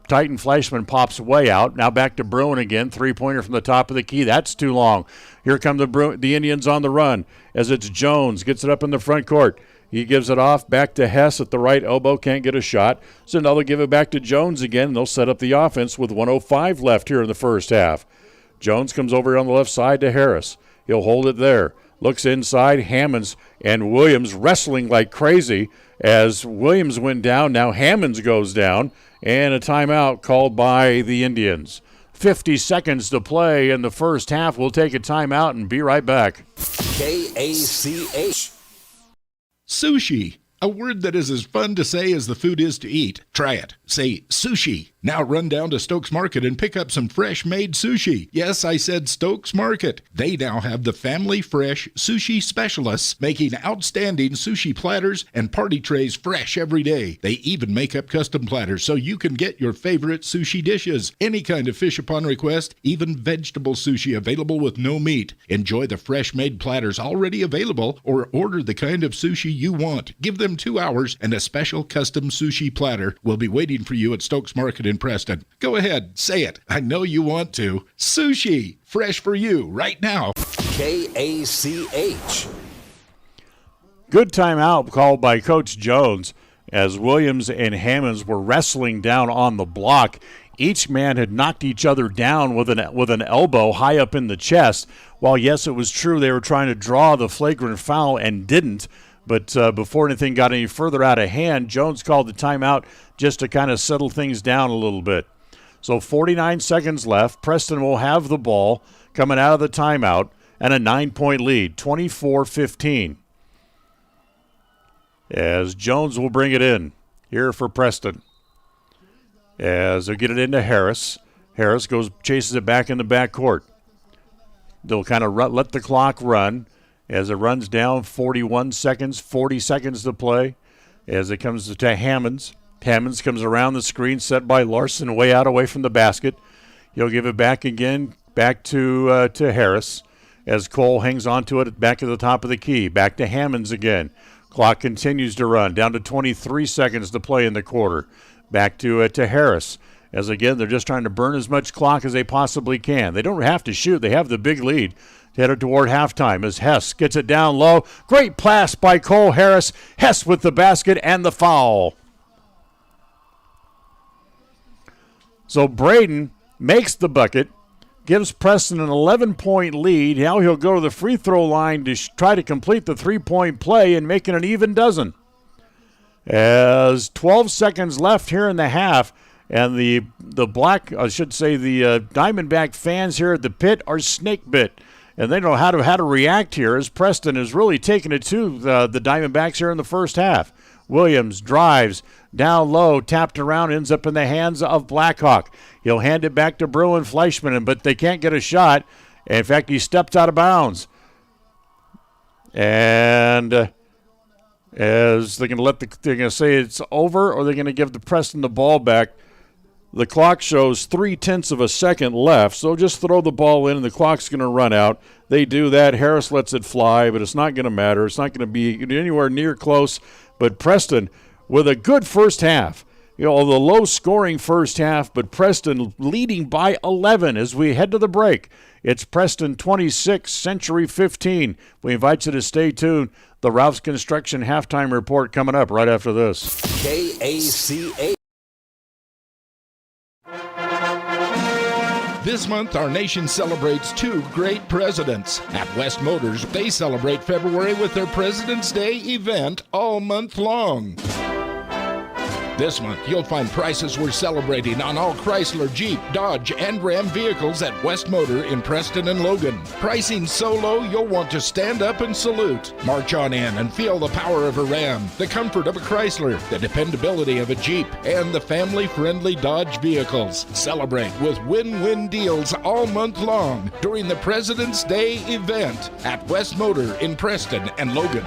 Titan Fleischman pops way out. Now back to Bruin again. Three-pointer from the top of the key. That's too long. Here come the Indians on the run as it's Jones. Gets it up in the front court. He gives it off back to Hess at the right elbow, can't get a shot. So now they'll give it back to Jones again, and they'll set up the offense with 1:05 left here in the first half. Jones comes over on the left side to Harris. He'll hold it there. Looks inside, Hammonds and Williams wrestling like crazy. As Williams went down, now Hammonds goes down, and a timeout called by the Indians. 50 seconds to play in the first half. We'll take a timeout and be right back. KACH. Sushi, a word that is as fun to say as the food is to eat. Try it. Say sushi. Now run down to Stokes Market and pick up some fresh-made sushi. Yes, I said Stokes Market. They now have the family fresh sushi specialists making outstanding sushi platters and party trays fresh every day. They even make up custom platters so you can get your favorite sushi dishes. Any kind of fish upon request, even vegetable sushi available with no meat. Enjoy the fresh-made platters already available or order the kind of sushi you want. Give them 2 hours and a special custom sushi platter will be waiting for you at Stokes Market in Preston. Go ahead, say it. I know you want to. Sushi, fresh for you right now. KACH. Good timeout called by Coach Jones as Williams and Hammonds were wrestling down on the block. Each man had knocked each other down with an elbow high up in the chest. While, yes, it was true they were trying to draw the flagrant foul and didn't, but before anything got any further out of hand, Jones called the timeout just to kind of settle things down a little bit. So 49 seconds left. Preston will have the ball coming out of the timeout and a 9-point lead, 24-15. As Jones will bring it in here for Preston. As they get it into Harris. Harris chases it back in the backcourt. They'll kind of let the clock run. As it runs down, 41 seconds, 40 seconds to play. As it comes to Hammonds. Hammonds comes around the screen set by Larson away from the basket. He'll give it back again, back to Harris. As Cole hangs on to it back at the top of the key. Back to Hammonds again. Clock continues to run, down to 23 seconds to play in the quarter. Back to Harris. As again, they're just trying to burn as much clock as they possibly can. They don't have to shoot. They have the big lead. Headed toward halftime as Hess gets it down low. Great pass by Cole Harris. Hess with the basket and the foul. So Braden makes the bucket, gives Preston an 11-point lead. Now he'll go to the free throw line to try to complete the three-point play and make it an even dozen. As 12 seconds left here in the half, and the Diamondback fans here at the pit are snake bit. And they don't know how to react here as Preston is really taking it to the Diamondbacks here in the first half. Williams drives down low, tapped around, ends up in the hands of Blackhawk. He'll hand it back to Bruin Fleischman, but they can't get a shot. In fact, he steps out of bounds. And as they're going to say it's over, or they're going to give the Preston the ball back. The clock shows 0.3 of a second left, so just throw the ball in and the clock's going to run out. They do that. Harris lets it fly, but it's not going to matter. It's not going to be anywhere near close. But Preston with a good first half. The low-scoring first half, but Preston leading by 11 as we head to the break. It's Preston 26, Century 15. We invite you to stay tuned. The Ralph's Construction halftime report coming up right after this. KACH. This month, our nation celebrates two great presidents. At West Motors, they celebrate February with their President's Day event all month long. This month, you'll find prices we're celebrating on all Chrysler, Jeep, Dodge, and Ram vehicles at West Motor in Preston and Logan. Pricing so low, you'll want to stand up and salute. March on in and feel the power of a Ram, the comfort of a Chrysler, the dependability of a Jeep, and the family-friendly Dodge vehicles. Celebrate with win-win deals all month long during the President's Day event at West Motor in Preston and Logan.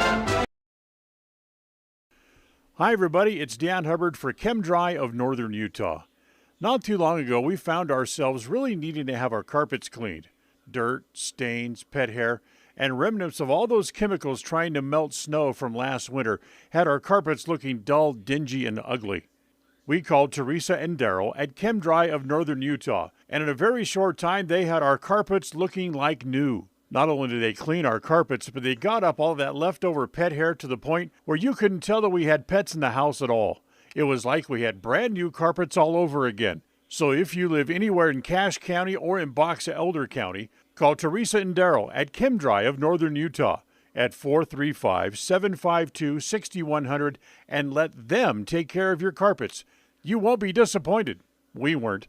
Hi, everybody. It's Dan Hubbard for ChemDry of Northern Utah. Not too long ago, we found ourselves really needing to have our carpets cleaned. Dirt, stains, pet hair, and remnants of all those chemicals trying to melt snow from last winter had our carpets looking dull, dingy, and ugly. We called Teresa and Daryl at ChemDry of Northern Utah, and in a very short time, they had our carpets looking like new. Not only did they clean our carpets, but they got up all that leftover pet hair to the point where you couldn't tell that we had pets in the house at all. It was like we had brand new carpets all over again. So if you live anywhere in Cache County or in Box Elder County, call Teresa and Darrell at ChemDry of Northern Utah at 435-752-6100 and let them take care of your carpets. You won't be disappointed. We weren't.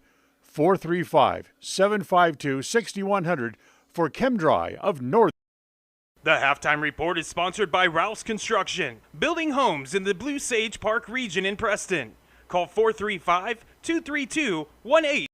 435-752-6100 for ChemDry of Northern. The halftime report is sponsored by Ralph's Construction, building homes in the Blue Sage Park region in Preston. Call 435-232-18.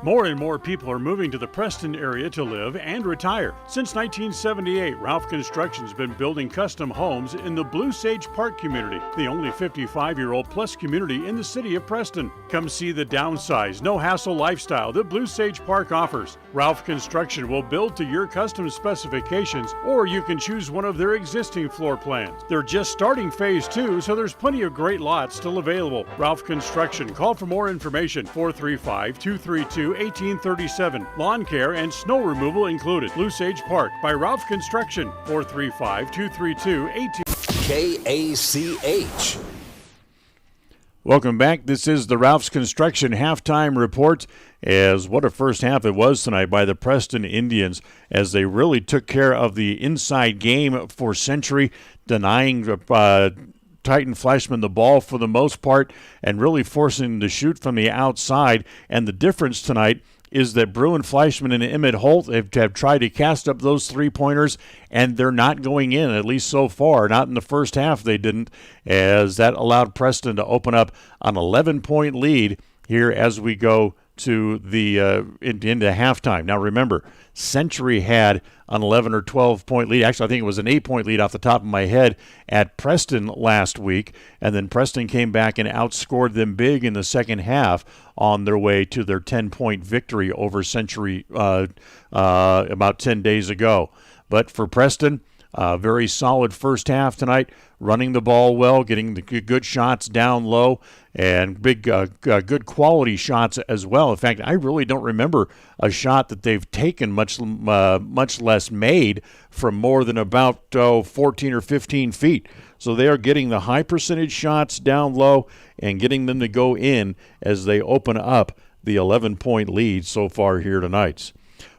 More and more people are moving to the Preston area to live and retire. Since 1978, Ralph Construction's been building custom homes in the Blue Sage Park community, the only 55-year-old plus community in the city of Preston. Come see the downsized, no-hassle lifestyle that Blue Sage Park offers. Ralph Construction will build to your custom specifications, or you can choose one of their existing floor plans. They're just starting phase 2, so there's plenty of great lots still available. Ralph Construction. Call for more information. 435-232-1837. Lawn care and snow removal included. Blue Sage Park by Ralph Construction. 435-232-18. KACH. Welcome back. This is the Ralph's Construction halftime report. As what a first half it was tonight by the Preston Indians, as they really took care of the inside game for Century, denying Titan Flashman the ball for the most part and really forcing them to shoot from the outside. And the difference tonight is that Bruin Fleischman and Emmett Holt have tried to cast up those three-pointers, and they're not going in, at least so far. Not in the first half they didn't, as that allowed Preston to open up an 11-point lead here as we go to the into halftime. Now remember, Century had an 11 or 12-point lead. Actually, I think it was an 8-point lead off the top of my head at Preston last week, and then Preston came back and outscored them big in the second half on their way to their 10-point victory over Century about 10 days ago. But for Preston, very solid first half tonight, running the ball well, getting the good shots down low, and big, good quality shots as well. In fact, I really don't remember a shot that they've taken, much less made, from more than about 14 or 15 feet. So they are getting the high percentage shots down low and getting them to go in as they open up the 11-point lead so far here tonight.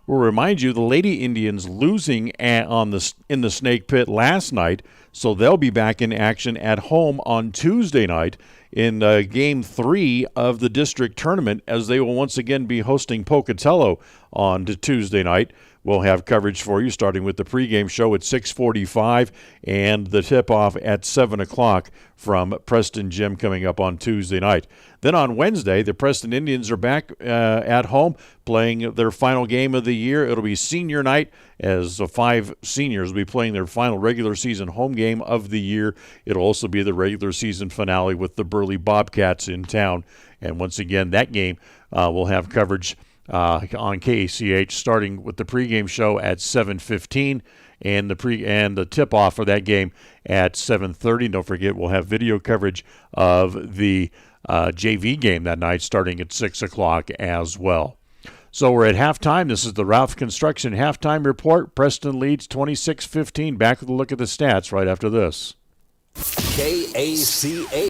We'll remind you the Lady Indians losing in the Snake Pit last night, so they'll be back in action at home on Tuesday night in Game 3 of the district tournament, as they will once again be hosting Pocatello on Tuesday night. We'll have coverage for you starting with the pregame show at 6:45 and the tip-off at 7 o'clock from Preston Gym coming up on Tuesday night. Then on Wednesday, the Preston Indians are back at home playing their final game of the year. It'll be senior night, as 5 seniors will be playing their final regular season home game of the year. It'll also be the regular season finale with the Burley Bobcats in town. And once again, that game will have coverage on KACH, starting with the pregame show at 7:15 and the tip-off for that game at 7:30. Don't forget, we'll have video coverage of the JV game that night, starting at 6 o'clock as well. So we're at halftime. This is the Ralph Construction halftime report. Preston leads 26-15. Back with a look at the stats right after this. KACH.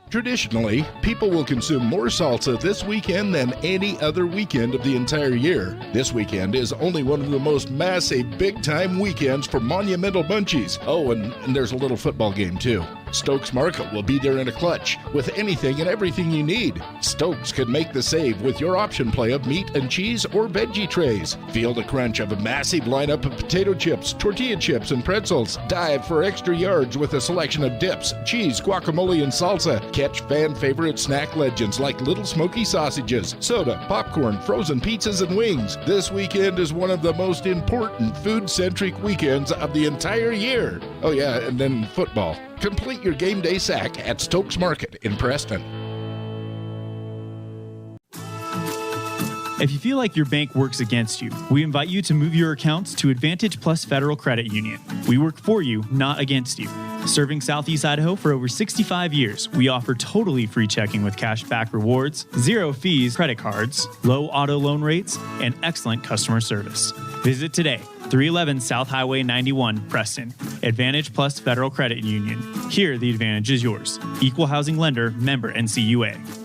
Traditionally, people will consume more salsa this weekend than any other weekend of the entire year. This weekend is only one of the most massive big-time weekends for monumental bunchies. Oh, and there's a little football game, too. Stokes Market will be there in a clutch with anything and everything you need. Stokes could make the save with your option play of meat and cheese or veggie trays. Feel the crunch of a massive lineup of potato chips, tortilla chips, and pretzels. Dive for extra yards with a selection of dips, cheese, guacamole, and salsa. Catch fan-favorite snack legends like Little Smoky sausages, soda, popcorn, frozen pizzas, and wings. This weekend is one of the most important food-centric weekends of the entire year. Oh yeah, and then football. Complete your game day sack at Stokes Market in Preston. If you feel like your bank works against you, we invite you to move your accounts to Advantage Plus Federal Credit Union. We work for you, not against you. Serving Southeast Idaho for over 65 years, we offer totally free checking with cash back rewards, 0 fees credit cards, low auto loan rates, and excellent customer service. Visit today, 311 South Highway 91, Preston. Advantage Plus Federal Credit Union. Here, the advantage is yours. Equal housing lender, member NCUA.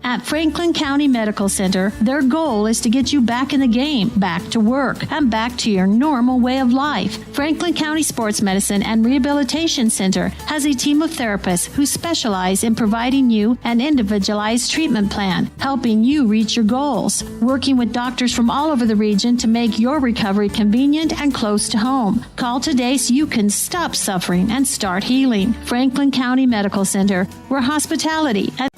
At Franklin County Medical Center, their goal is to get you back in the game, back to work, and back to your normal way of life. Franklin County Sports Medicine and Rehabilitation Center has a team of therapists who specialize in providing you an individualized treatment plan, helping you reach your goals, working with doctors from all over the region to make your recovery convenient and close to home. Call today so you can stop suffering and start healing. Franklin County Medical Center, where hospitality and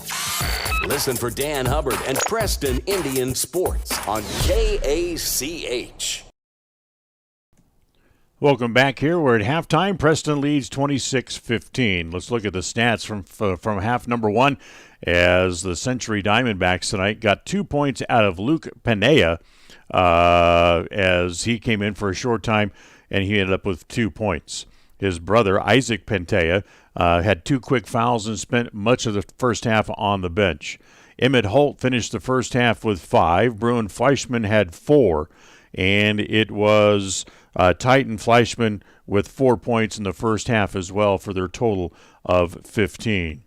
Listen for Dan Hubbard and Preston Indian Sports on KACH. Welcome back here. We're at halftime. Preston leads 26-15. Let's look at the stats from half number one as the Century Diamondbacks tonight got 2 points out of Luke Penea as he came in for a short time, and he ended up with 2 points. His brother, Isaac Pentea, had 2 quick fouls and spent much of the first half on the bench. Emmett Holt finished the first half with 5. Bruin Fleischman had 4. And it was Titan Fleischman with 4 points in the first half as well for their total of 15.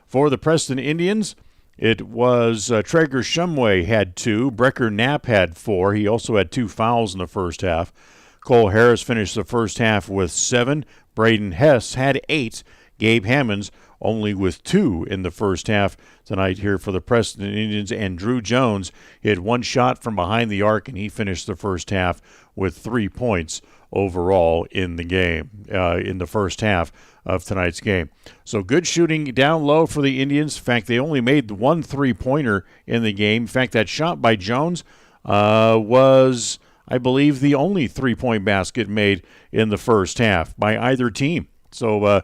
For the Preston Indians, it was Traeger Shumway had 2. Brecker Knapp had 4. He also had 2 fouls in the first half. Cole Harris finished the first half with 7. Braden Hess had 8. Gabe Hammonds only with 2 in the first half tonight here for the Preston Indians. And Drew Jones hit 1 shot from behind the arc, and he finished the first half with 3 points overall in the game, in the first half of tonight's game. So good shooting down low for the Indians. In fact, they only made 1 3-pointer in the game. In fact, that shot by Jones was, I believe, the only 3-point basket made in the first half by either team. So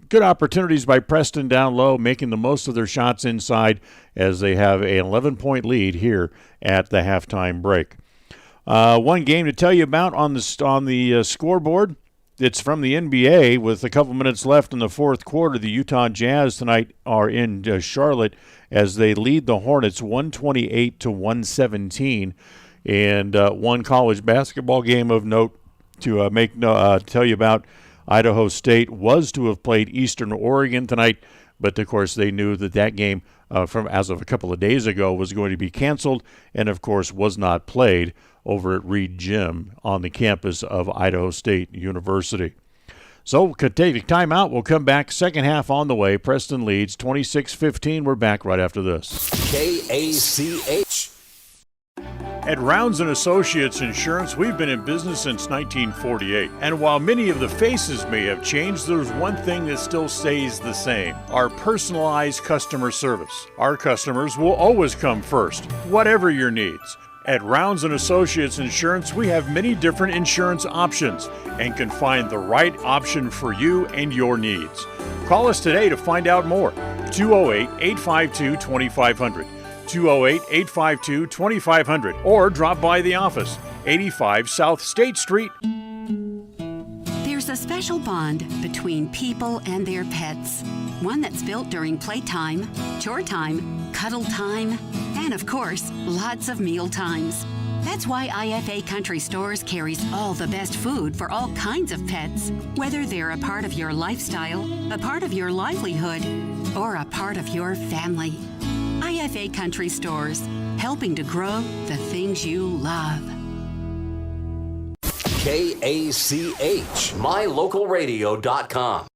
good opportunities by Preston down low, making the most of their shots inside as they have an 11-point lead here at the halftime break. One game to tell you about on the scoreboard. It's from the NBA with a couple minutes left in the fourth quarter. The Utah Jazz tonight are in Charlotte as they lead the Hornets 128-117. And one college basketball game of note to tell you about. Idaho State was to have played Eastern Oregon tonight, but of course they knew that game from as of a couple of days ago was going to be canceled, and of course was not played over at Reed Gym on the campus of Idaho State University. So we'll take a timeout. We'll come back. Second half on the way. Preston leads 26-15. We're back right after this. KACH. At Rounds & Associates Insurance, we've been in business since 1948. And while many of the faces may have changed, there's one thing that still stays the same: our personalized customer service. Our customers will always come first, whatever your needs. At Rounds & Associates Insurance, we have many different insurance options and can find the right option for you and your needs. Call us today to find out more. 208-852-2500. 208-852-2500, or drop by the office, 85 South State Street. There's a special bond between people and their pets. One that's built during playtime, chore time, cuddle time, and of course, lots of meal times. That's why IFA Country Stores carries all the best food for all kinds of pets, whether they're a part of your lifestyle, a part of your livelihood, or a part of your family. IFA Country Stores, helping to grow the things you love. KACH, mylocalradio.com.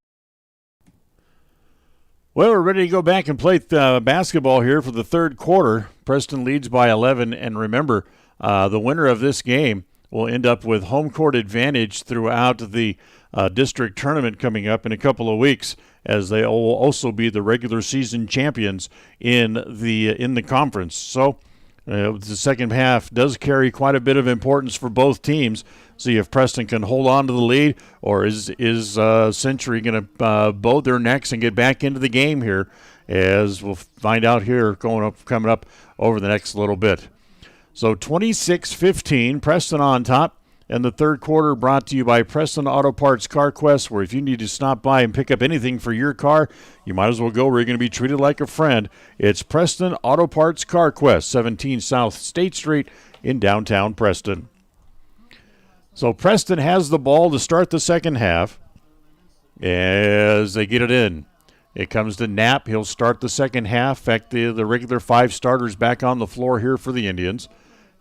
Well, we're ready to go back and play basketball here for the third quarter. Preston leads by 11, and remember, the winner of this game will end up with home court advantage throughout the district tournament coming up in a couple of weeks, as they will also be the regular season champions in the conference. So the second half does carry quite a bit of importance for both teams. See if Preston can hold on to the lead, or is Century going to bow their necks and get back into the game here, as we'll find out here coming up over the next little bit. So 26-15, Preston on top And the third quarter brought to you by Preston Auto Parts Car Quest, where if you need to stop by and pick up anything for your car, you might as well go where you're going to be treated like a friend. It's Preston Auto Parts Car Quest, 17 South State Street in downtown Preston. So Preston has the ball to start the second half as they get it in. It comes to Knapp. He'll start the second half. In fact, the regular 5 starters back on the floor here for the Indians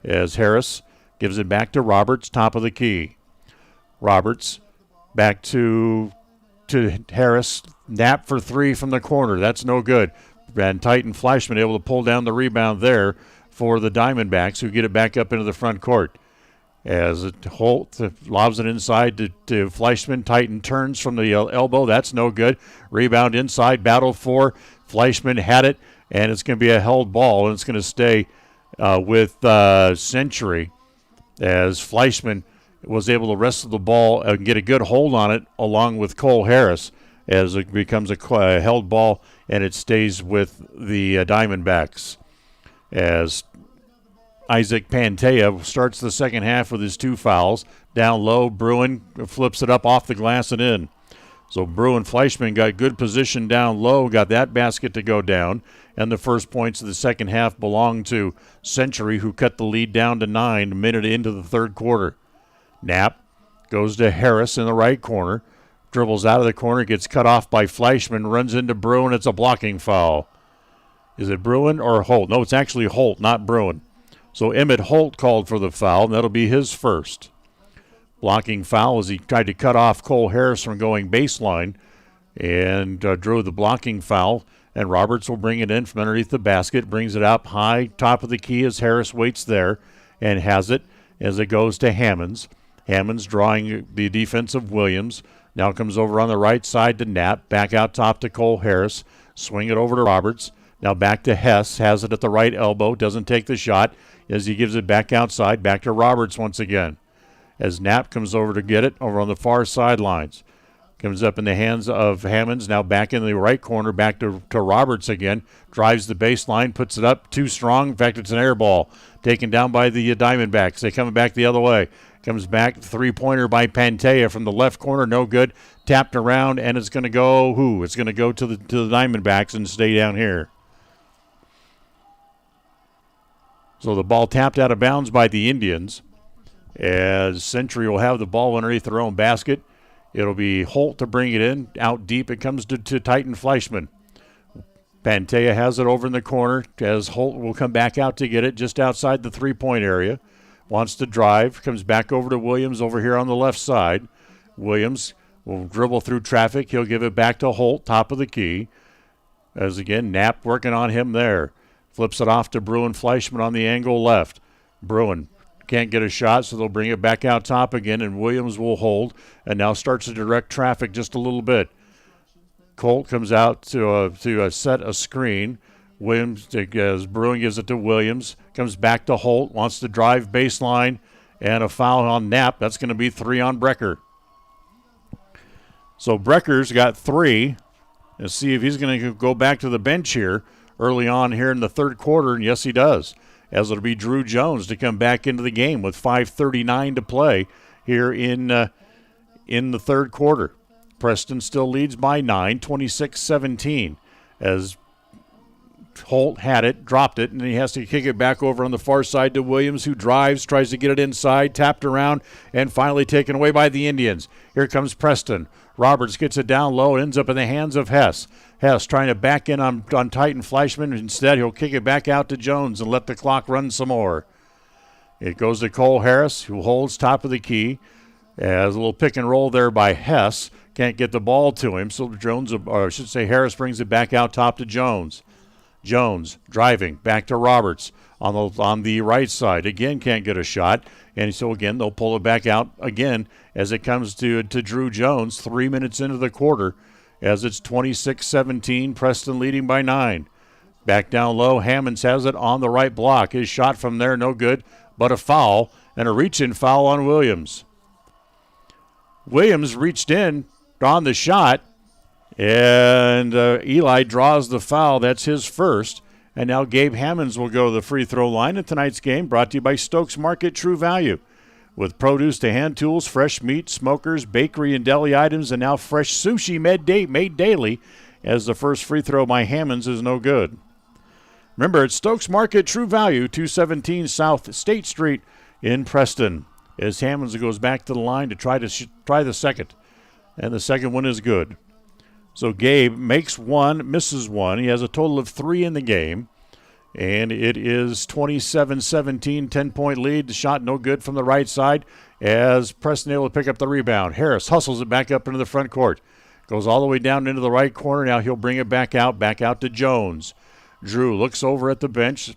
as Harris gives it back to Roberts, top of the key. Roberts back to Harris. Knapp for 3 from the corner. That's no good. And Titan Fleischman able to pull down the rebound there for the Diamondbacks, who get it back up into the front court. As Holt lobs it inside to Fleischman. Titan turns from the elbow. That's no good. Rebound inside. Battle for Fleischman had it, and it's going to be a held ball, and it's going to stay with Century, as Fleischman was able to wrestle the ball and get a good hold on it along with Cole Harris, as it becomes a held ball, and it stays with the Diamondbacks. As Isaac Pantea starts the second half with his 2 fouls. Down low, Bruin flips it up off the glass and in. So Bruin Fleischman got good position down low, got that basket to go down, and the first points of the second half belong to Century, who cut the lead down to 9 a minute into the third quarter. Knapp goes to Harris in the right corner, dribbles out of the corner, gets cut off by Fleischman, runs into Bruin. It's a blocking foul. Is it Bruin or Holt? No, it's actually Holt, not Bruin. So Emmett Holt called for the foul, and that'll be his first. Blocking foul as he tried to cut off Cole Harris from going baseline and drew the blocking foul. And Roberts will bring it in from underneath the basket, brings it up high, top of the key as Harris waits there and has it as it goes to Hammonds. Hammonds drawing the defense of Williams. Now comes over on the right side to Knapp, back out top to Cole Harris. Swing it over to Roberts. Now back to Hess, has it at the right elbow, doesn't take the shot as he gives it back outside, back to Roberts once again. As Knapp comes over to get it over on the far sidelines. Comes up in the hands of Hammonds, now back in the right corner, back to Roberts again. Drives the baseline, puts it up, too strong. In fact, it's an air ball taken down by the Diamondbacks. They coming back the other way. Comes back, three-pointer by Pantea from the left corner, no good. Tapped around, and it's going to go, It's going to go to the Diamondbacks and stay down here. So the ball tapped out of bounds by the Indians, as Century will have the ball underneath their own basket. It'll be Holt to bring it in. Out deep it comes to Titan Fleischman. Pantea has it over in the corner as Holt will come back out to get it just outside the three-point area. Wants to drive. Comes back over to Williams over here on the left side. Williams will dribble through traffic. He'll give it back to Holt, top of the key. As again, Knapp working on him there. Flips it off to Bruin Fleischman on the angle left. Bruin can't get a shot, so they'll bring it back out top again, and Williams will hold, and now starts to direct traffic just a little bit. Colt comes out to set a screen. Williams, as Bruin gives it to Williams, comes back to Holt, wants to drive baseline, and a foul on Knapp. That's going to be 3 on Brecker. So Brecker's got 3. Let's see if he's going to go back to the bench here early on here in the third quarter, and yes, he does, as it'll be Drew Jones to come back into the game with 5:39 to play here in the third quarter. Preston still leads by 9, 26-17, as Holt had it, dropped it, and he has to kick it back over on the far side to Williams, who drives, tries to get it inside, tapped around, and finally taken away by the Indians. Here comes Preston. Roberts gets it down low, ends up in the hands of Hess. Hess trying to back in on Titan Fleischman. Instead, he'll kick it back out to Jones and let the clock run some more. It goes to Cole Harris, who holds top of the key. As a little pick and roll there by Hess. Can't get the ball to him, so Harris brings it back out top to Jones. Jones driving back to Roberts on the right side. Again, can't get a shot. And so, again, they'll pull it back out again as it comes to Drew Jones 3 minutes into the quarter, as it's 26-17, Preston leading by 9. Back down low, Hammonds has it on the right block. His shot from there, no good, but a foul, and a reach-in foul on Williams. Williams reached in on the shot, and Eli draws the foul. That's his first. And now Gabe Hammonds will go to the free throw line in tonight's game, brought to you by Stokes Market True Value. with produce to hand tools, fresh meat, smokers, bakery and deli items, and now fresh sushi made daily, as the first free throw by Hammonds is no good. Remember, it's Stokes Market, True Value, 217 South State Street in Preston. As Hammonds goes back to the line to try the second, and the second one is good. So Gabe makes one, misses one. He has a total of 3 in the game, and it is 27-17, 10-point lead. The shot no good from the right side as Preston able to pick up the rebound. Harris hustles it back up into the front court. Goes all the way down into the right corner. Now he'll bring it back out to Jones. Drew looks over at the bench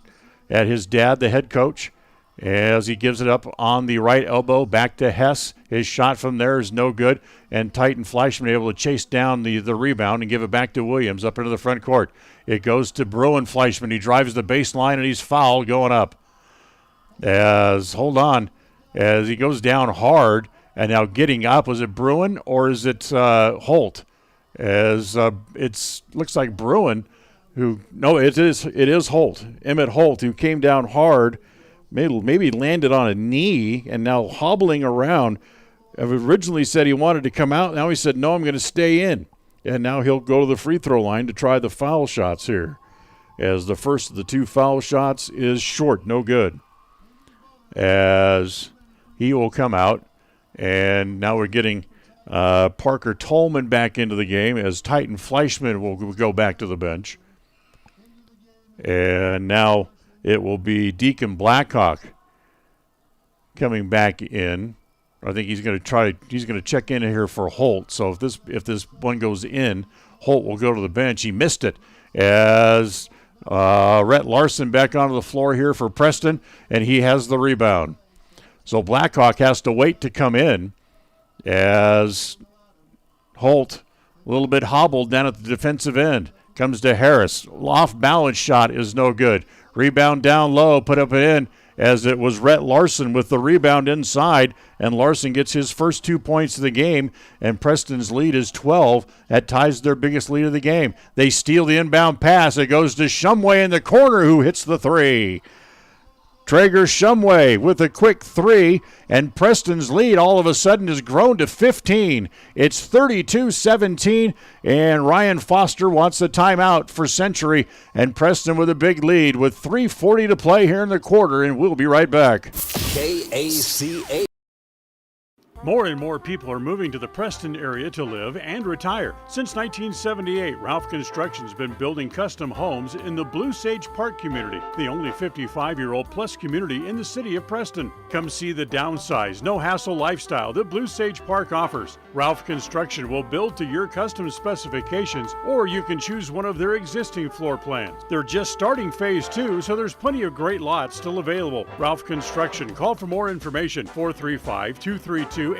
at his dad, the head coach, as he gives it up on the right elbow back to Hess. His shot from there is no good, and Titan Fleischman able to chase down the rebound and give it back to Williams up into the front court. It goes to Bruin Fleischman. He drives the baseline, and he's fouled going up. As he goes down hard, and now getting up. Was it Bruin or is it Holt? As it looks like Bruin, it is Holt. Emmett Holt, who came down hard, maybe landed on a knee and now hobbling around. Originally said he wanted to come out. Now he said, no, I'm going to stay in. And now he'll go to the free throw line to try the foul shots here. As the first of the 2 foul shots is short, no good. As he will come out. And now we're getting Parker Tolman back into the game as Titan Fleischman will go back to the bench. And now it will be Deacon Blackhawk coming back in. I think he's going to check in here for Holt. So if this one goes in, Holt will go to the bench. He missed it as Rhett Larson back onto the floor here for Preston, and he has the rebound. So Blackhawk has to wait to come in as Holt, a little bit hobbled down at the defensive end, comes to Harris. Off-balance shot is no good. Rebound down low, put up and in, as it was Rhett Larson with the rebound inside, and Larson gets his first 2 points of the game, and Preston's lead is 12. That ties their biggest lead of the game. They steal the inbound pass. It goes to Shumway in the corner, who hits the 3. Traeger Shumway with a quick 3, and Preston's lead all of a sudden has grown to 15. It's 32-17, and Ryan Foster wants a timeout for Century, and Preston with a big lead with 3:40 to play here in the quarter, and we'll be right back. KACA. More and more people are moving to the Preston area to live and retire. Since 1978, Ralph Construction's been building custom homes in the Blue Sage Park community, the only 55-year-old plus community in the city of Preston. Come see the downsize, no-hassle lifestyle that Blue Sage Park offers. Ralph Construction will build to your custom specifications, or you can choose one of their existing floor plans. They're just starting phase 2, so there's plenty of great lots still available. Ralph Construction. Call for more information, 435-232-1837.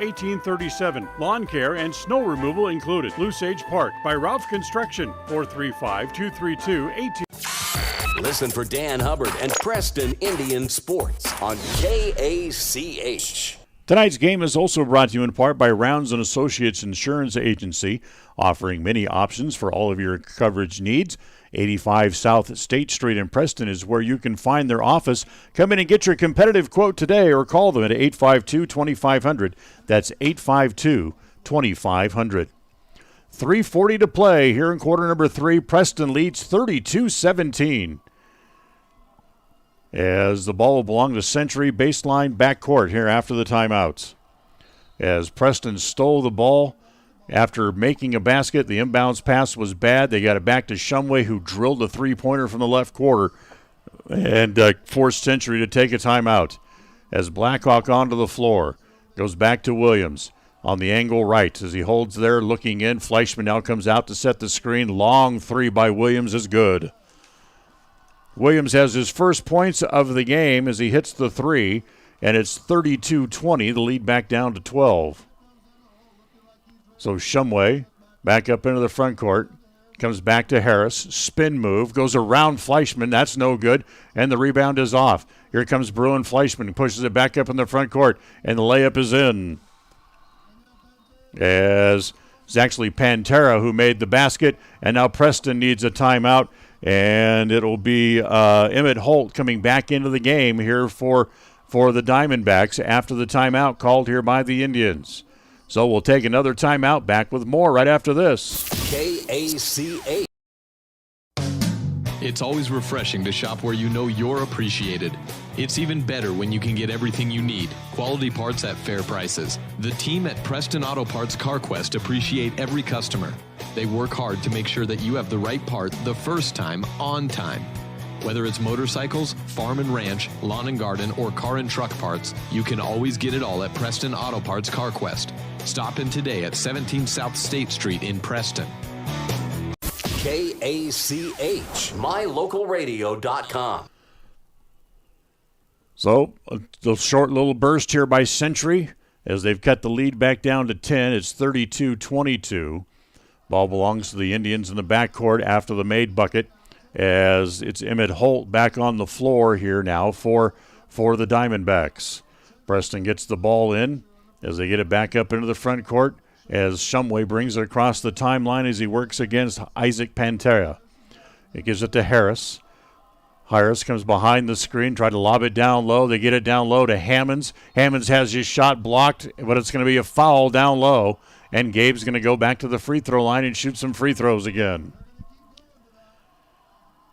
Lawn care and snow removal included. Blue Sage Park by Ralph Construction, 435-232-1837. Listen for Dan Hubbard and Preston Indian Sports on KACH. Tonight's game is also brought to you in part by Rounds & Associates Insurance Agency, offering many options for all of your coverage needs. 85 South State Street in Preston is where you can find their office. Come in and get your competitive quote today or call them at 852-2500. That's 852-2500. 3:40 to play here in quarter number 3. Preston leads 32-17. As the ball will belong to Century baseline backcourt here after the timeouts. As Preston stole the ball after making a basket, the inbounds pass was bad. They got it back to Shumway, who drilled a three-pointer from the left quarter and forced Century to take a timeout. As Blackhawk onto the floor, goes back to Williams on the angle right as he holds there looking in. Fleischman now comes out to set the screen. Long 3 by Williams is good. Williams has his first points of the game as he hits the 3, and it's 32-20, the lead back down to 12. So Shumway back up into the front court, comes back to Harris, spin move, goes around Fleischman, that's no good, and the rebound is off. Here comes Bruin Fleischman, pushes it back up in the front court, and the layup is in. As it's actually Pantera who made the basket, and now Preston needs a timeout, and it'll be Emmett Holt coming back into the game here for for the Diamondbacks after the timeout called here by the Indians. So we'll take another timeout, back with more right after this. KACH. It's always refreshing to shop where you know you're appreciated. It's even better when you can get everything you need, quality parts at fair prices. The team at Preston Auto Parts CarQuest appreciate every customer. They work hard to make sure that you have the right part the first time, on time. Whether it's motorcycles, farm and ranch, lawn and garden, or car and truck parts, you can always get it all at Preston Auto Parts CarQuest. Stop in today at 17 South State Street in Preston. KACH, mylocalradio.com. So, the short little burst here by Century as they've cut the lead back down to 10. It's 32-22. Ball belongs to the Indians in the backcourt after the made bucket, as it's Emmett Holt back on the floor here now for the Diamondbacks. Preston gets the ball in as they get it back up into the front court, as Shumway brings it across the timeline as he works against Isaac Pantera. It gives it to Harris. Harris comes behind the screen, try to lob it down low. They get it down low to Hammonds. Hammonds has his shot blocked, but it's going to be a foul down low, and Gabe's going to go back to the free throw line and shoot some free throws again.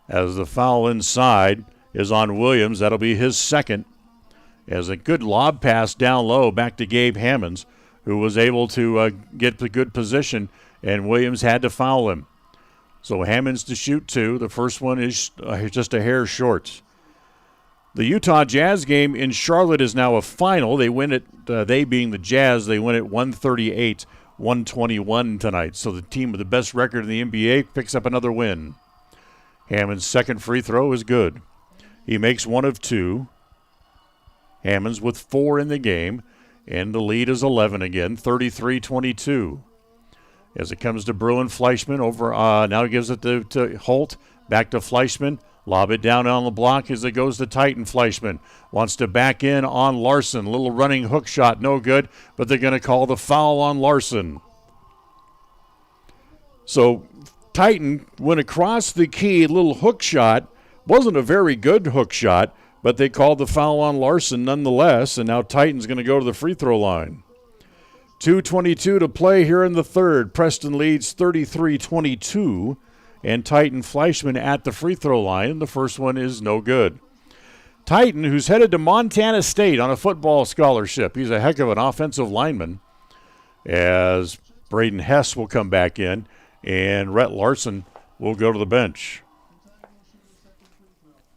As the foul inside is on Williams, that'll be his second. As a good lob pass down low back to Gabe Hammonds, who was able to get the good position, and Williams had to foul him. So Hammonds to shoot two. The first one is just a hair short. The Utah Jazz game in Charlotte is now a final. They win it, they being the Jazz, they win it 138-121 tonight. So the team with the best record in the NBA picks up another win. Hammond's second free throw is good. He makes one of two. Hammonds with 4 in the game, and the lead is 11 again, 33-22. As it comes to Bruin, Fleischman over, now gives it to Holt, back to Fleischman, lob it down on the block as it goes to Titan. Fleischman wants to back in on Larson, little running hook shot, no good, but they're going to call the foul on Larson. So Titan went across the key, little hook shot, wasn't a very good hook shot, but they called the foul on Larson nonetheless, and now Titan's going to go to the free throw line. 2:22 to play here in the third. Preston leads 33-22, and Titan Fleischman at the free throw line. The first one is no good. Titan, who's headed to Montana State on a football scholarship. He's a heck of an offensive lineman, as Braden Hess will come back in, and Rhett Larson will go to the bench.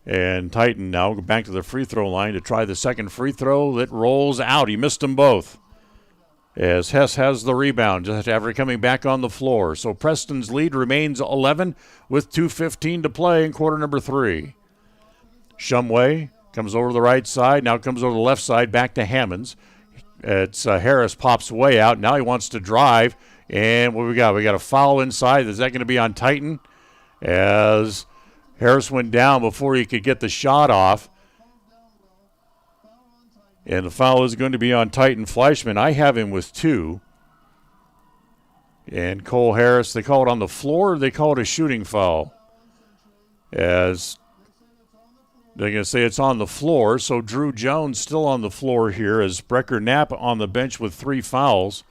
And Titan now go back to the free throw line to try the second free throw. That rolls out. He missed them both, as Hess has the rebound just after coming back on the floor. So Preston's lead remains 11 with 2:15 to play in quarter number 3. Shumway comes over the right side, now comes over the left side, back to Hammonds. It's Harris pops way out. Now he wants to drive. And what we got? We got a foul inside. Is that going to be on Titan? As Harris went down before he could get the shot off. And the foul is going to be on Titan Fleischman. I have him with 2. And Cole Harris, they call it on the floor, or they call it a shooting foul? As they're going to say it's on the floor. So Drew Jones still on the floor here, as Brecker Knapp on the bench with 3 fouls.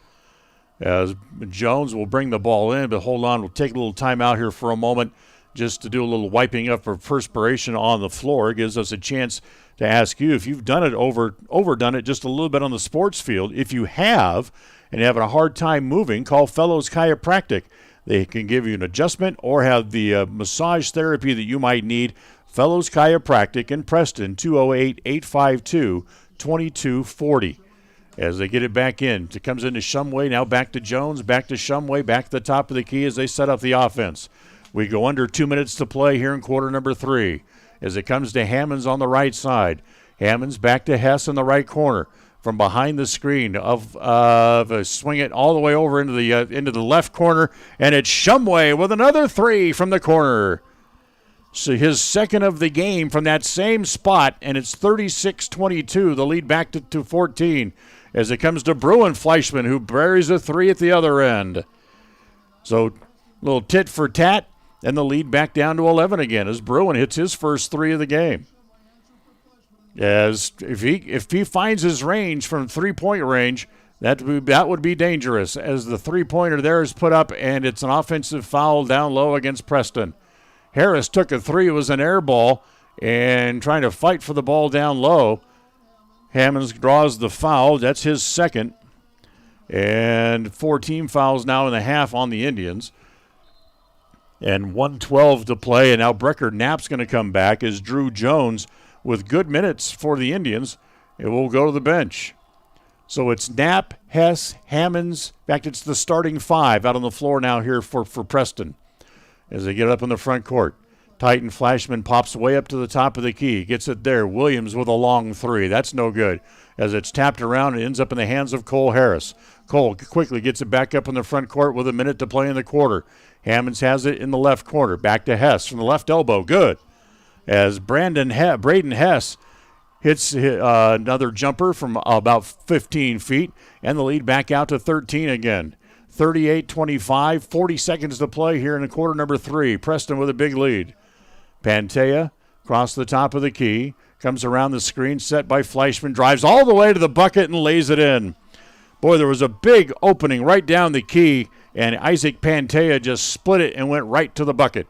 As Jones will bring the ball in, but hold on, we'll take a little time out here for a moment just to do a little wiping up of perspiration on the floor. It gives us a chance to ask you if you've done it overdone it just a little bit on the sports field. If you have and you're having a hard time moving, call Fellows Chiropractic. They can give you an adjustment or have the massage therapy that you might need. Fellows Chiropractic in Preston, 208-852-2240. As they get it back in, it comes into Shumway, now back to Jones, back to Shumway, back to the top of the key as they set up the offense. We go under 2 minutes to play here in quarter number 3. As it comes to Hammonds on the right side. Hammonds back to Hess in the right corner. From behind the screen swing it all the way over into the left corner, and it's Shumway with another 3 from the corner. So his second of the game from that same spot, and it's 36-22, the lead back to 14. As it comes to Bruin Fleischman, who buries a 3 at the other end. So a little tit for tat, and the lead back down to 11 again as Bruin hits his first 3 of the game. As if he finds his range from three-point range, that would be dangerous, as the three-pointer there is put up, and it's an offensive foul down low against Preston. Harris took a three. It was an air ball, and trying to fight for the ball down low. Hammonds draws the foul. That's his second. And 4 team fouls now in the half on the Indians. And 1:12 to play, and now Brecker Knapp's going to come back as Drew Jones, with good minutes for the Indians, it will go to the bench. So it's Knapp, Hess, Hammonds. In fact, it's the starting 5 out on the floor now here for Preston as they get up in the front court. Titan Flashman pops way up to the top of the key, gets it there. Williams with a long 3. That's no good as it's tapped around and ends up in the hands of Cole Harris. Cole quickly gets it back up in the front court with a minute to play in the quarter. Hammonds has it in the left corner. Back to Hess from the left elbow. Good. As Braden Hess hits another jumper from about 15 feet, and the lead back out to 13 again. 38-25, 40 seconds to play here in the quarter number 3. Preston with a big lead. Pantea across the top of the key, comes around the screen set by Fleischman, drives all the way to the bucket and lays it in. Boy, there was a big opening right down the key, and Isaac Pantea just split it and went right to the bucket.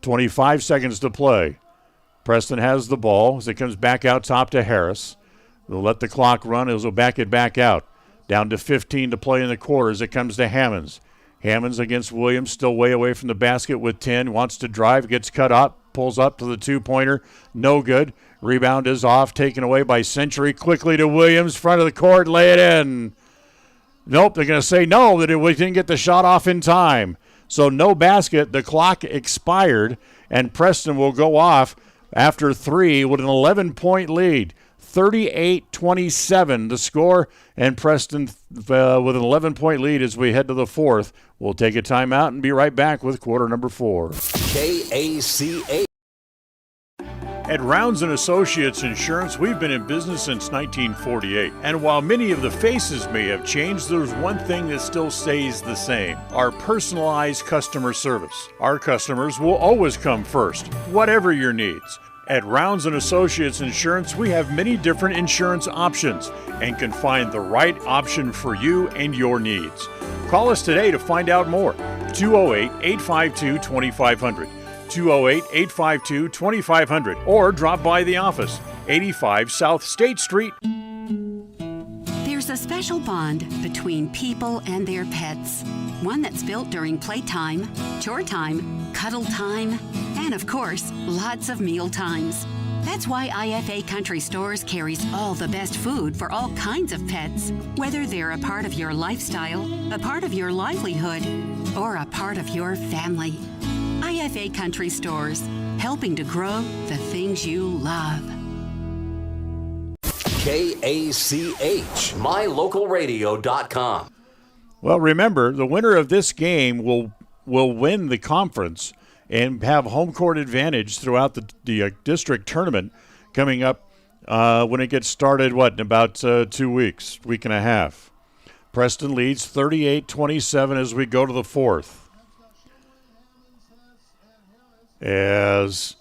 25 seconds to play. Preston has the ball as it comes back out top to Harris. They'll let the clock run as they'll back it back out. Down to 15 to play in the quarter as it comes to Hammonds. Hammonds against Williams, still way away from the basket with 10. Wants to drive, gets cut up, pulls up to the two-pointer. No good. Rebound is off, taken away by Century. Quickly to Williams, front of the court, lay it in. Nope, they're going to say no, that we didn't get the shot off in time. So no basket. The clock expired, and Preston will go off after 3 with an 11-point lead. 38-27 the score, and Preston with an 11-point lead as we head to the 4th. We'll take a timeout and be right back with quarter number 4. KACA. At Rounds & Associates Insurance, we've been in business since 1948. And while many of the faces may have changed, there's one thing that still stays the same: our personalized customer service. Our customers will always come first, whatever your needs. At Rounds & Associates Insurance, we have many different insurance options and can find the right option for you and your needs. Call us today to find out more. 208-852-2500. 208-852-2500, or drop by the office, 85 South State Street. There's a special bond between people and their pets. One that's built during playtime, chore time, cuddle time, and of course, lots of meal times. That's why IFA Country Stores carries all the best food for all kinds of pets, whether they're a part of your lifestyle, a part of your livelihood, or a part of your family. IFA Country Stores, helping to grow the things you love. KACH, mylocalradio.com. Well, remember, the winner of this game will win the conference and have home court advantage throughout the district tournament coming up when it gets started, in about 2 weeks, week and a half. Preston leads 38-27 as we go to the 4th. As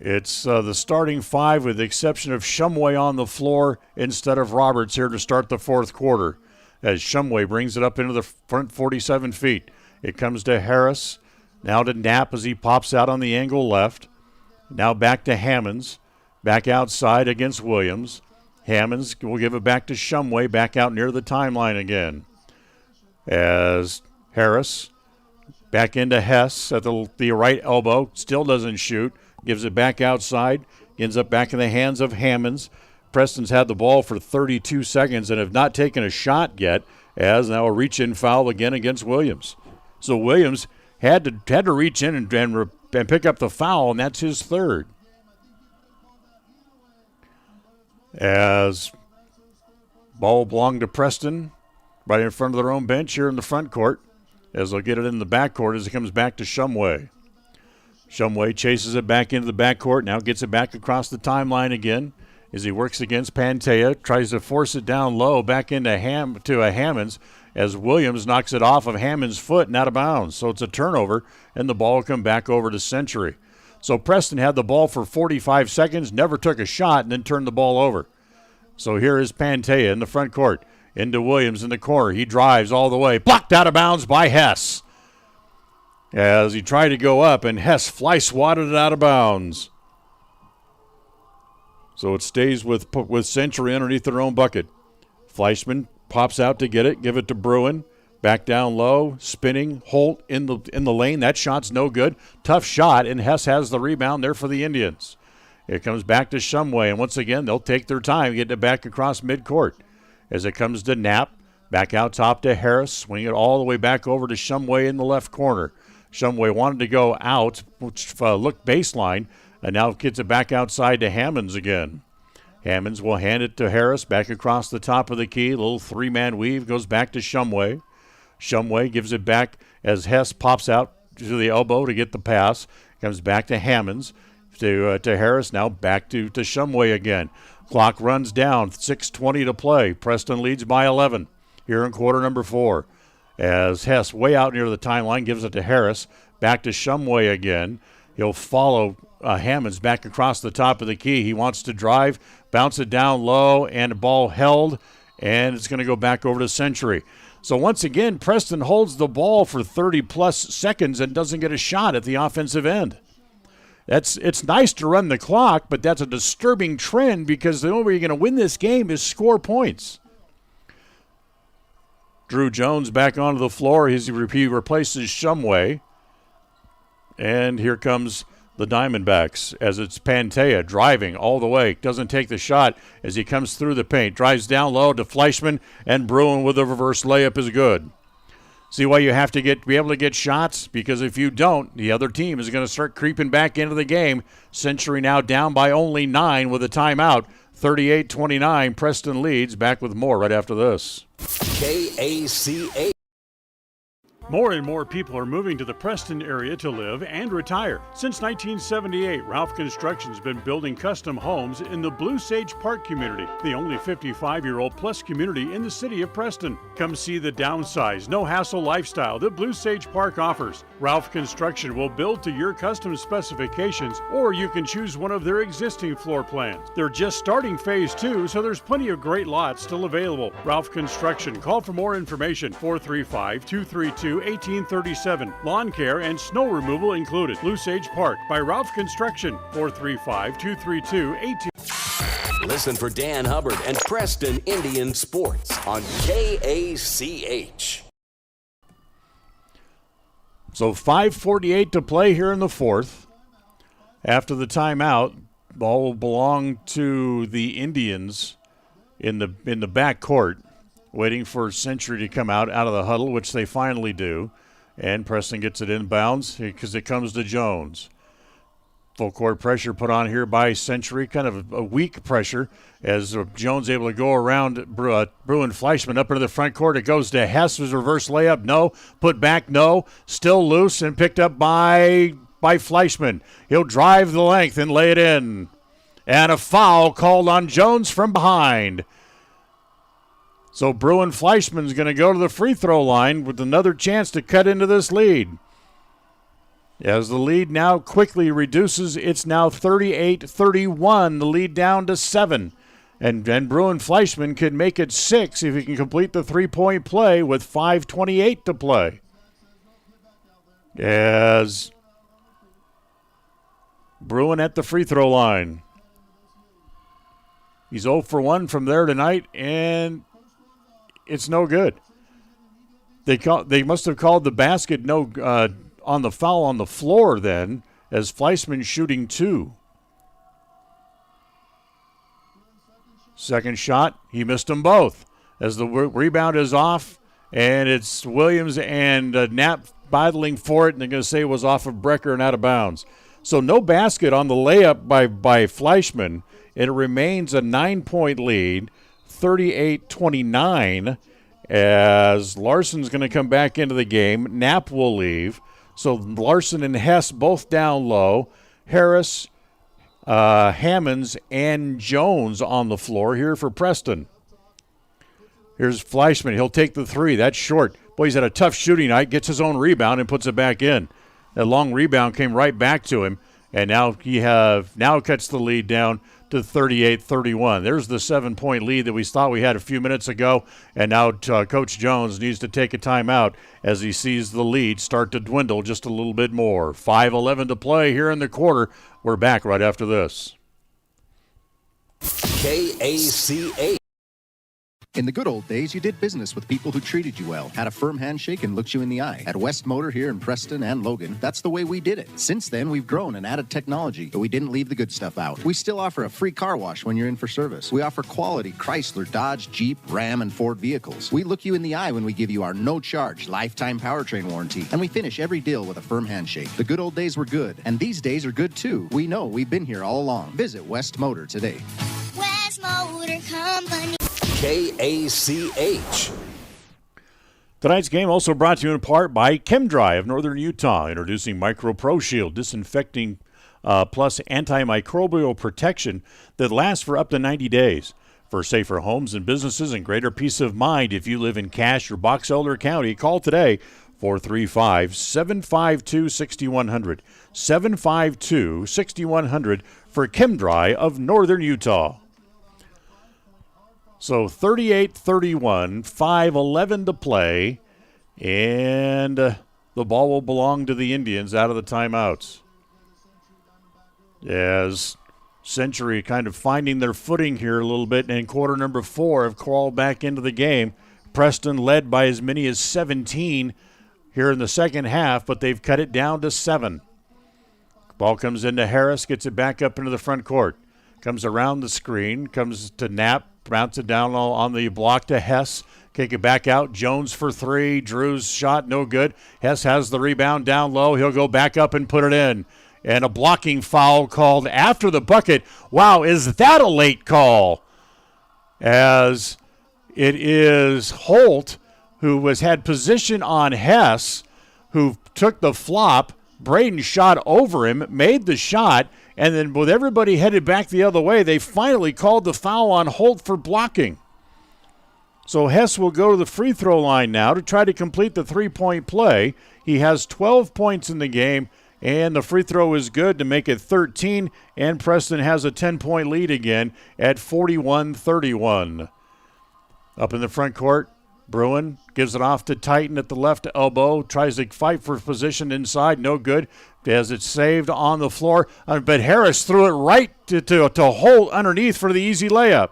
it's the starting 5 with the exception of Shumway on the floor instead of Roberts here to start the 4th quarter. As Shumway brings it up into the front 47 feet. It comes to Harris. Now to Knapp as he pops out on the angle left. Now back to Hammonds. Back outside against Williams. Hammonds will give it back to Shumway, back out near the timeline again. As Harris back into Hess at the right elbow. Still doesn't shoot. Gives it back outside. Ends up back in the hands of Hammonds. Preston's had the ball for 32 seconds and have not taken a shot yet, as now a reach-in foul again against Williams. So Williams had to reach in and pick up the foul, and that's his 3rd. As ball belonged to Preston right in front of their own bench here in the front court, as they'll get it in the backcourt as it comes back to Shumway. Shumway chases it back into the backcourt, now gets it back across the timeline again as he works against Pantea, tries to force it down low back into Hammonds as Williams knocks it off of Hammond's foot and out of bounds. So it's a turnover, and the ball will come back over to Century. So Preston had the ball for 45 seconds, never took a shot, and then turned the ball over. So here is Pantea in the front court. Into Williams in the corner. He drives all the way. Blocked out of bounds by Hess. As he tried to go up, and Hess fly-swatted it out of bounds. So it stays with Century underneath their own bucket. Fleischman pops out to get it. Give it to Bruin. Back down low. Spinning. Holt in the lane. That shot's no good. Tough shot, and Hess has the rebound there for the Indians. It comes back to Shumway, and once again, they'll take their time getting it back across midcourt. As it comes to Knapp, back out top to Harris, swing it all the way back over to Shumway in the left corner. Shumway wanted to go out, which looked baseline, and now gets it back outside to Hammonds again. Hammonds will hand it to Harris, back across the top of the key. Little three-man weave, goes back to Shumway. Shumway gives it back as Hess pops out to the elbow to get the pass. Comes back to Hammonds, to Harris, now back to Shumway again. Clock runs down, 6:20 to play. Preston leads by 11 here in quarter number 4. As Hess, way out near the timeline, gives it to Harris. Back to Shumway again. He'll follow Hammonds back across the top of the key. He wants to drive, bounce it down low, and the ball held, and it's going to go back over to Century. So once again, Preston holds the ball for 30-plus seconds and doesn't get a shot at the offensive end. It's nice to run the clock, but that's a disturbing trend because the only way you're going to win this game is score points. Drew Jones back onto the floor. He replaces Shumway. And here comes the Diamondbacks as it's Pantea driving all the way. Doesn't take the shot as he comes through the paint. Drives down low to Fleischman, and Bruin with a reverse layup is good. See why you have to be able to get shots? Because if you don't, the other team is going to start creeping back into the game. Century now down by only 9 with a timeout. 38-29, Preston leads. Back with more right after this. KACA. More and more people are moving to the Preston area to live and retire. Since 1978, Ralph Construction's been building custom homes in the Blue Sage Park community, the only 55-year-old plus community in the city of Preston. Come see the downsized, no-hassle lifestyle that Blue Sage Park offers. Ralph Construction will build to your custom specifications, or you can choose one of their existing floor plans. They're just starting phase 2, so there's plenty of great lots still available. Ralph Construction. Call for more information. 435-232-1837. Lawn care and snow removal included. Blue Sage Park by Ralph Construction. 435-232-1837. Listen for Dan Hubbard and Preston Indian Sports on KACH. So 5:48 to play here in the fourth. After the timeout, ball will belong to the Indians in the back court, waiting for Century to come out of the huddle, which they finally do. And Preston gets it inbounds because it comes to Jones. Full court pressure put on here by Century, kind of a weak pressure as Jones able to go around Bruin Fleischman up into the front court. It goes to Hess, his reverse layup, no. Put back, no. Still loose and picked up by Fleischman. He'll drive the length and lay it in. And a foul called on Jones from behind. So Bruin Fleischman's going to go to the free throw line with another chance to cut into this lead. As the lead now quickly reduces, it's now 38-31, the lead down to 7. And Bruin Fleischman can make it 6 if he can complete the three-point play with 5:28 to play. As Bruin at the free throw line. He's 0 for 1 from there tonight, and it's no good. They must have called the basket on the foul on the floor then, as Fleischman shooting 2. Second shot, he missed them both. As the rebound is off, and it's Williams and Knapp battling for it, and they're going to say it was off of Brecker and out of bounds. So no basket on the layup by Fleischman. It remains a 9-point lead, 38-29, as Larson's going to come back into the game. Knapp will leave. So Larson and Hess both down low. Harris, Hammonds, and Jones on the floor here for Preston. Here's Fleischman. He'll take the 3. That's short. Boy, he's had a tough shooting night. Gets his own rebound and puts it back in. That long rebound came right back to him. and now cuts the lead down to 38-31. There's the 7-point lead that we thought we had a few minutes ago, and now Coach Jones needs to take a timeout as he sees the lead start to dwindle just a little bit more. 5:11 to play here in the quarter. We're back right after this. KACH. In the good old days, you did business with people who treated you well, had a firm handshake, and looked you in the eye. At West Motor here in Preston and Logan, that's the way we did it. Since then, we've grown and added technology, but we didn't leave the good stuff out. We still offer a free car wash when you're in for service. We offer quality Chrysler, Dodge, Jeep, Ram, and Ford vehicles. We look you in the eye when we give you our no-charge lifetime powertrain warranty, and we finish every deal with a firm handshake. The good old days were good, and these days are good too. We know we've been here all along. Visit West Motor today. West Motor Company. KACH. Tonight's game also brought to you in part by ChemDry of Northern Utah, introducing Micro Pro Shield, disinfecting plus antimicrobial protection that lasts for up to 90 days. For safer homes and businesses and greater peace of mind, if you live in Cache or Box Elder County, call today, 435-752-6100. 752-6100 for ChemDry of Northern Utah. So 38-31, 5:11 to play, and the ball will belong to the Indians out of the timeouts. As Century kind of finding their footing here a little bit, and in quarter number 4 have crawled back into the game. Preston led by as many as 17 here in the second half, but they've cut it down to 7. Ball comes into Harris, gets it back up into the front court. Comes around the screen, comes to Knapp, bounce it down on the block to Hess. Kick it back out. Jones for 3. Drew's shot no good. Hess has the rebound down low. He'll go back up and put it in. And a blocking foul called after the bucket. Wow, is that a late call? As it is Holt who had position on Hess, who took the flop. Braden shot over him, made the shot, and then with everybody headed back the other way, they finally called the foul on Holt for blocking. So Hess will go to the free throw line now to try to complete the three-point play. He has 12 points in the game, and the free throw is good to make it 13, and Preston has a 10-point lead again at 41-31. Up in the front court, Bruin gives it off to Titan at the left elbow, tries to fight for position inside, no good, as it's saved on the floor. But Harris threw it right to Holt underneath for the easy layup.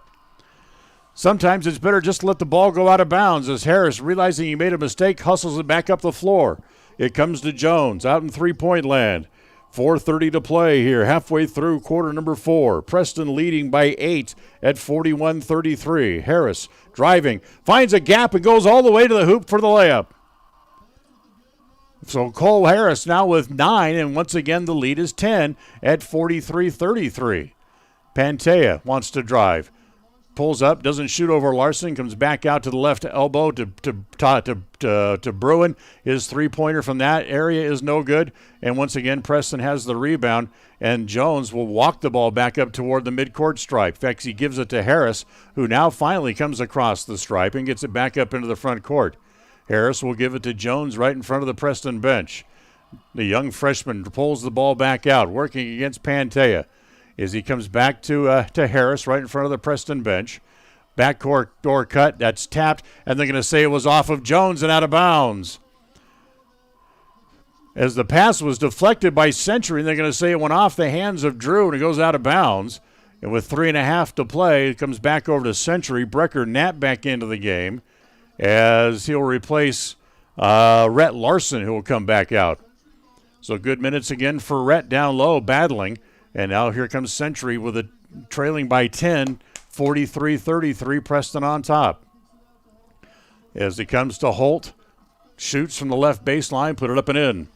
Sometimes it's better just to let the ball go out of bounds, as Harris, realizing he made a mistake, hustles it back up the floor. It comes to Jones out in three-point land. 4:30 to play here, halfway through quarter number 4. Preston leading by 8 at 41-33. Harris driving, finds a gap and goes all the way to the hoop for the layup. So Cole Harris now with 9, and once again the lead is 10 at 43-33. Pantea wants to drive. Pulls up, doesn't shoot over Larson, comes back out to the left elbow to Bruin. His three-pointer from that area is no good. And once again, Preston has the rebound, and Jones will walk the ball back up toward the midcourt stripe. In fact, he gives it to Harris, who now finally comes across the stripe and gets it back up into the front court. Harris will give it to Jones right in front of the Preston bench. The young freshman pulls the ball back out, working against Pantea. As he comes back to Harris right in front of the Preston bench. Backcourt door cut, that's tapped, and they're going to say it was off of Jones and out of bounds. As the pass was deflected by Century, they're going to say it went off the hands of Drew and it goes out of bounds. And with 3.5 to play, it comes back over to Century. Brecker Knapp back into the game as he'll replace Rhett Larson, who will come back out. So good minutes again for Rhett down low, battling. And now here comes Century with a trailing by 10, 43-33, Preston on top. As it comes to Holt, shoots from the left baseline, put it up and in.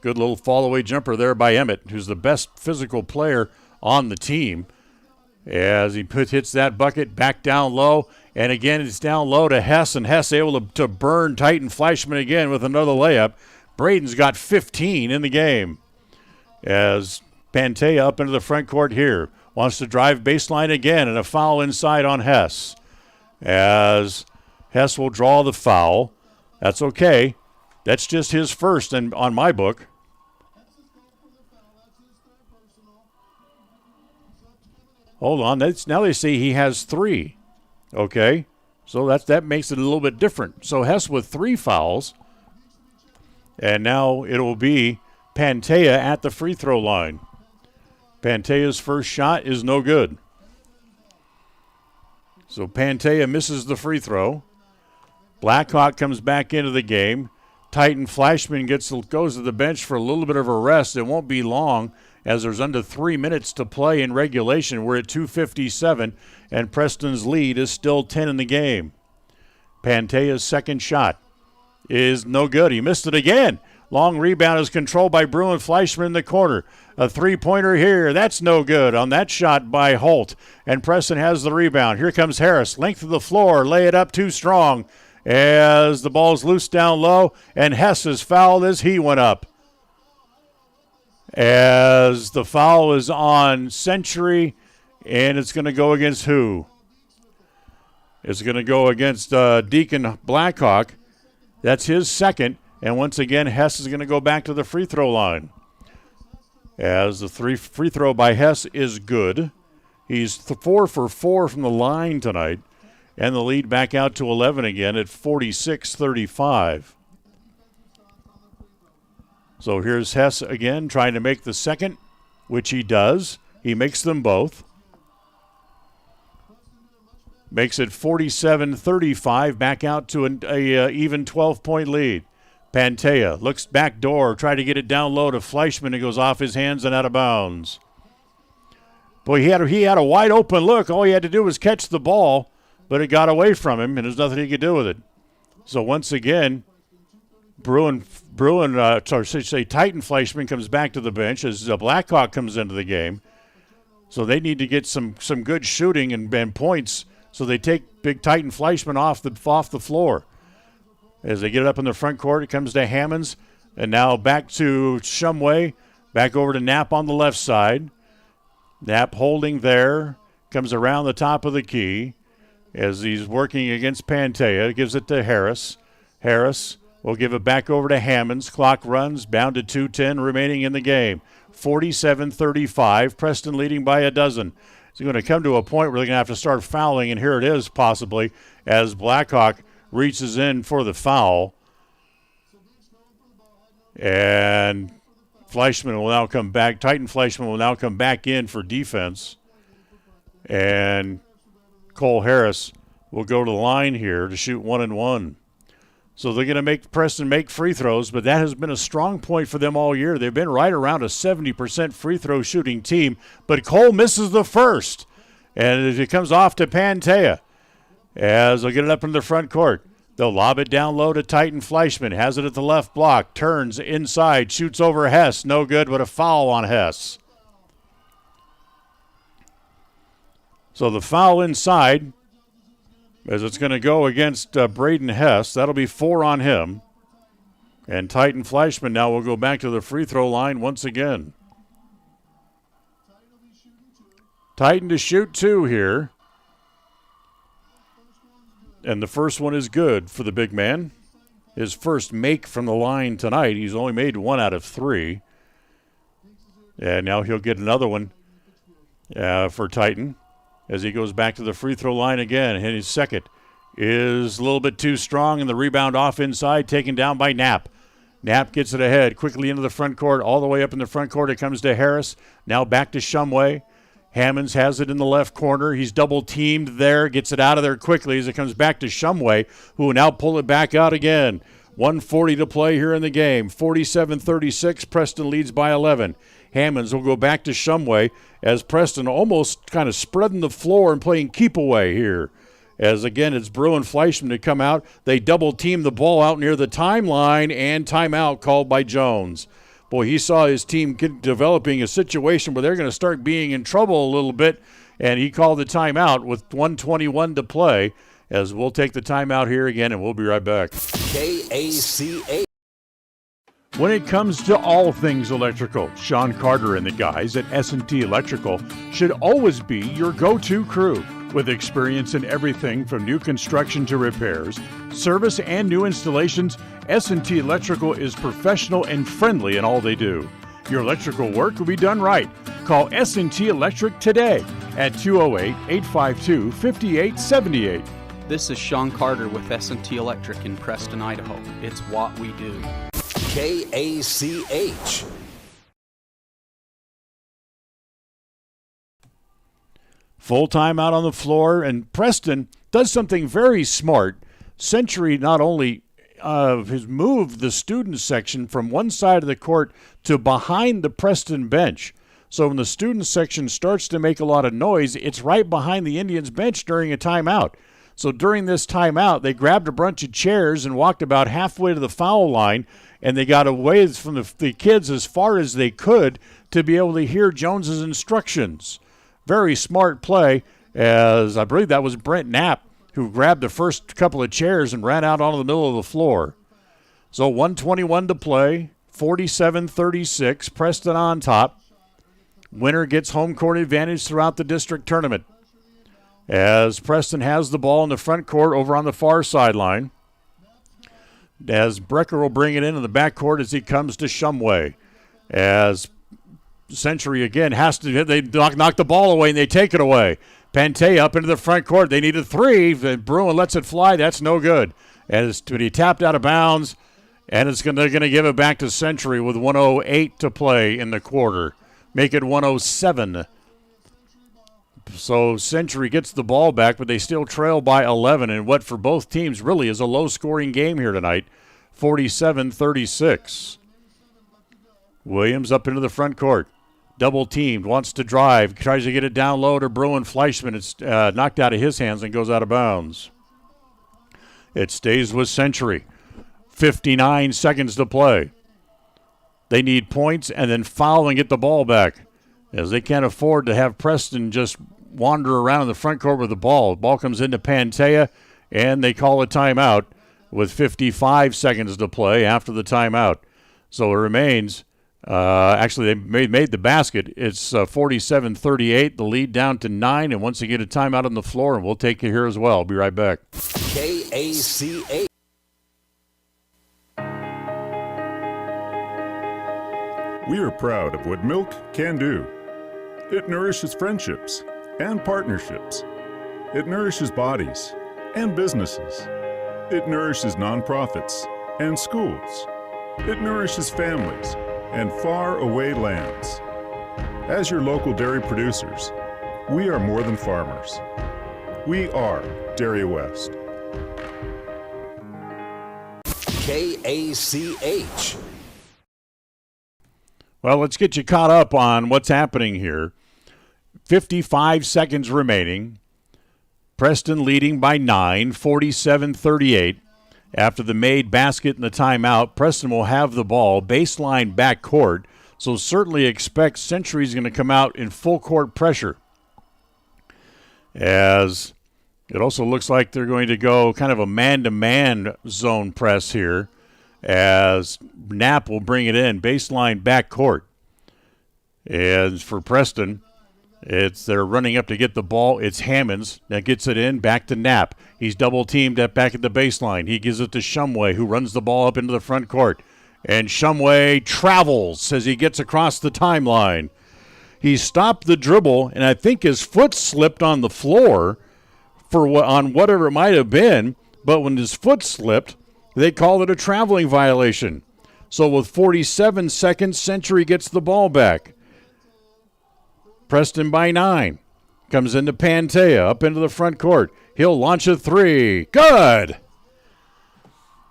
Good little fall-away jumper there by Emmett, who's the best physical player on the team. As he hits that bucket back down low, and again it's down low to Hess, and Hess able to burn Titan Flashman again with another layup. Braden's got 15 in the game. As Pantea up into the front court here. Wants to drive baseline again, and a foul inside on Hess. As Hess will draw the foul. That's okay. That's just his first and on my book. Hold on. Now they say he has 3. Okay. So that makes it a little bit different. So Hess with 3 fouls. And now it'll be Pantea at the free throw line. Pantea's first shot is no good. So Pantea misses the free throw. Blackhawk comes back into the game. Titan Flashman goes to the bench for a little bit of a rest. It won't be long as there's under 3 minutes to play in regulation. We're at 2:57, and Preston's lead is still 10 in the game. Pantea's second shot is no good. He missed it again. Long rebound is controlled by Bruin Fleischman in the corner. A three-pointer here. That's no good on that shot by Holt. And Preston has the rebound. Here comes Harris. Length of the floor. Lay it up too strong as the ball's loose down low. And Hess is fouled as he went up. As the foul is on Century. And it's going to go against who? It's going to go against Deacon Blackhawk. That's his second. And once again, Hess is going to go back to the free throw line. As the free throw by Hess is good. He's 4 for 4 from the line tonight. And the lead back out to 11 again at 46-35. So here's Hess again trying to make the second, which he does. He makes them both. Makes it 47-35, back out to an even 12-point lead. Pantea looks back door, try to get it down low to Fleischman. It goes off his hands and out of bounds. Boy, he had a wide open look. All he had to do was catch the ball, but it got away from him, and there's nothing he could do with it. So once again, Titan Fleischman comes back to the bench as Blackhawk comes into the game. So they need to get some good shooting and points. So they take big Titan Fleischman off the floor. As they get it up in the front court, it comes to Hammonds. And now back to Shumway. Back over to Knapp on the left side. Knapp holding there. Comes around the top of the key as he's working against Pantea. Gives it to Harris. Harris will give it back over to Hammonds. Clock runs. Bound to 2:10 remaining in the game. 47-35. Preston leading by a dozen. It's going to come to a point where they're going to have to start fouling, and here it is possibly as Blackhawk reaches in for the foul. And Fleischman will now come back. Titan Fleischman will now come back in for defense. And Cole Harris will go to the line here to shoot 1-and-1. So they're going to make Preston make free throws, but that has been a strong point for them all year. They've been right around a 70% free throw shooting team, but Cole misses the first. And it comes off to Pantea. As they'll get it up in the front court. They'll lob it down low to Titan Fleischman. Has it at the left block. Turns inside. Shoots over Hess. No good, but a foul on Hess. So the foul inside, as it's going to go against Braden Hess. That'll be 4 on him. And Titan Fleischman now will go back to the free throw line once again. Titan to shoot 2 here. And the first one is good for the big man. His first make from the line tonight. He's only made 1 out of 3. And now he'll get another one for Titan as he goes back to the free throw line again. And his second is a little bit too strong, and the rebound off inside, taken down by Knapp. Knapp gets it ahead, quickly into the front court, all the way up in the front court. It comes to Harris. Now back to Shumway. Hammonds has it in the left corner. He's double-teamed there, gets it out of there quickly as it comes back to Shumway, who will now pull it back out again. 1:40 to play here in the game. 47-36, Preston leads by 11. Hammonds will go back to Shumway as Preston almost kind of spreading the floor and playing keep away here. As, again, it's Bruin Fleischman to come out. They double-team the ball out near the timeline, and timeout called by Jones. Boy, he saw his team developing a situation where they're going to start being in trouble a little bit, and he called the timeout with 1:21 to play. As we'll take the timeout here again, and we'll be right back. KACA. When it comes to all things electrical, Sean Carter and the guys at S&T Electrical should always be your go-to crew. With experience in everything from new construction to repairs, service, and new installations, S&T Electrical is professional and friendly in all they do. Your electrical work will be done right. Call S&T Electric today at 208-852-5878. This is Sean Carter with S&T Electric in Preston, Idaho. It's what we do. KACH. Full time out on the floor, and Preston does something very smart. Century not only has moved the student section from one side of the court to behind the Preston bench. So when the student section starts to make a lot of noise, it's right behind the Indians bench during a timeout. So during this timeout, they grabbed a bunch of chairs and walked about halfway to the foul line, and they got away from the kids as far as they could to be able to hear Jones's instructions. Very smart play, as I believe that was Brent Knapp who grabbed the first couple of chairs and ran out onto the middle of the floor. So 1:21 to play, 47-36, Preston on top. Winner gets home court advantage throughout the district tournament, as Preston has the ball in the front court over on the far sideline, as Brecker will bring it into the back court as he comes to Shumway. As Century again has to, they knock the ball away and they take it away. Pante up into the front court. They need a three. Bruin lets it fly. That's no good. As he tapped out of bounds, and they're going to give it back to Century with 1:08 to play in the quarter. Make it 1:07. So Century gets the ball back, but they still trail by 11 in what for both teams really is a low-scoring game here tonight, 47-36. Williams up into the front court. Double-teamed, wants to drive, tries to get it down low to Bruin Fleischman. It's knocked out of his hands and goes out of bounds. It stays with Century. 59 seconds to play. They need points and then foul and get the ball back, as they can't afford to have Preston just wander around in the front court with the ball. The ball comes into Pantea, and they call a timeout with 55 seconds to play after the timeout. So it remains, actually they made the basket. It's 47-38, the lead down to 9, and once they get a timeout on the floor, and we'll take you here as well. I'll be right back. KACH. We are proud of what milk can do. It nourishes friendships and partnerships. It nourishes bodies and businesses. It nourishes nonprofits and schools. It nourishes families and faraway lands. As your local dairy producers, we are more than farmers. We are Dairy West. KACH. Well, let's get you caught up on what's happening here. 55 seconds remaining. Preston leading by 9, 47-38. After the made basket and the timeout, Preston will have the ball, baseline backcourt, so certainly expect Century's going to come out in full court pressure. As it also looks like they're going to go kind of a man-to-man zone press here, as Knapp will bring it in, baseline backcourt. As for Preston, they're running up to get the ball. It's Hammonds that gets it in, back to Knapp. He's double-teamed back at the baseline. He gives it to Shumway, who runs the ball up into the front court. And Shumway travels as he gets across the timeline. He stopped the dribble, and I think his foot slipped on the floor on whatever it might have been, but when his foot slipped, they called it a traveling violation. So with 47 seconds, Century gets the ball back. Preston by 9. Comes into Pantea, up into the front court. He'll launch a three. Good!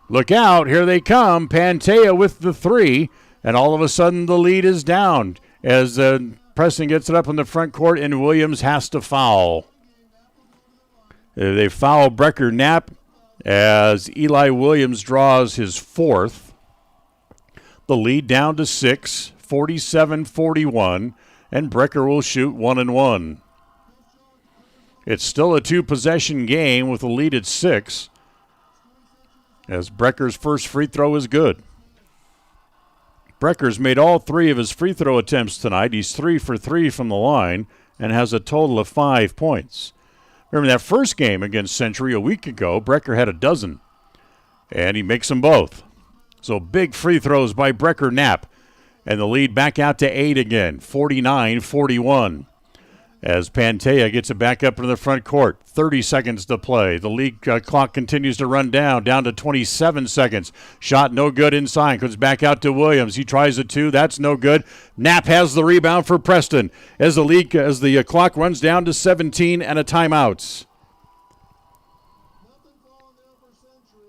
Look out, here they come. Pantea with the three, and all of a sudden the lead is down as Preston gets it up in the front court, and Williams has to foul. They foul Brecker Knapp as Eli Williams draws his fourth. The lead down to 6, 47-41, and Brecker will shoot 1-1. It's still a two-possession game with a lead at 6, as Brecker's first free throw is good. Brecker's made all 3 of his free throw attempts tonight. He's 3 for 3 from the line and has a total of 5 points. Remember that first game against Century a week ago, Brecker had a dozen, and he makes them both. So big free throws by Brecker Knapp, and the lead back out to 8 again, 49-41. as Pantea gets it back up into the front court. 30 seconds to play. The league clock continues to run down to 27 seconds. Shot no good inside. Comes back out to Williams. He tries a two. That's no good. Knapp has the rebound for Preston as the clock runs down to 17 and a timeout.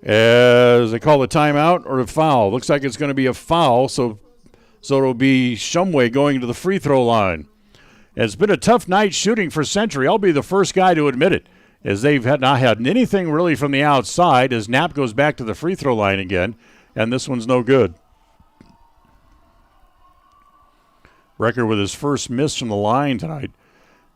As they call a timeout or a foul. Looks like it's going to be a foul, so it'll be Shumway going to the free throw line. It's been a tough night shooting for Century. I'll be the first guy to admit it, as they've not had anything really from the outside, as Knapp goes back to the free throw line again, and this one's no good. Record with his first miss from the line tonight.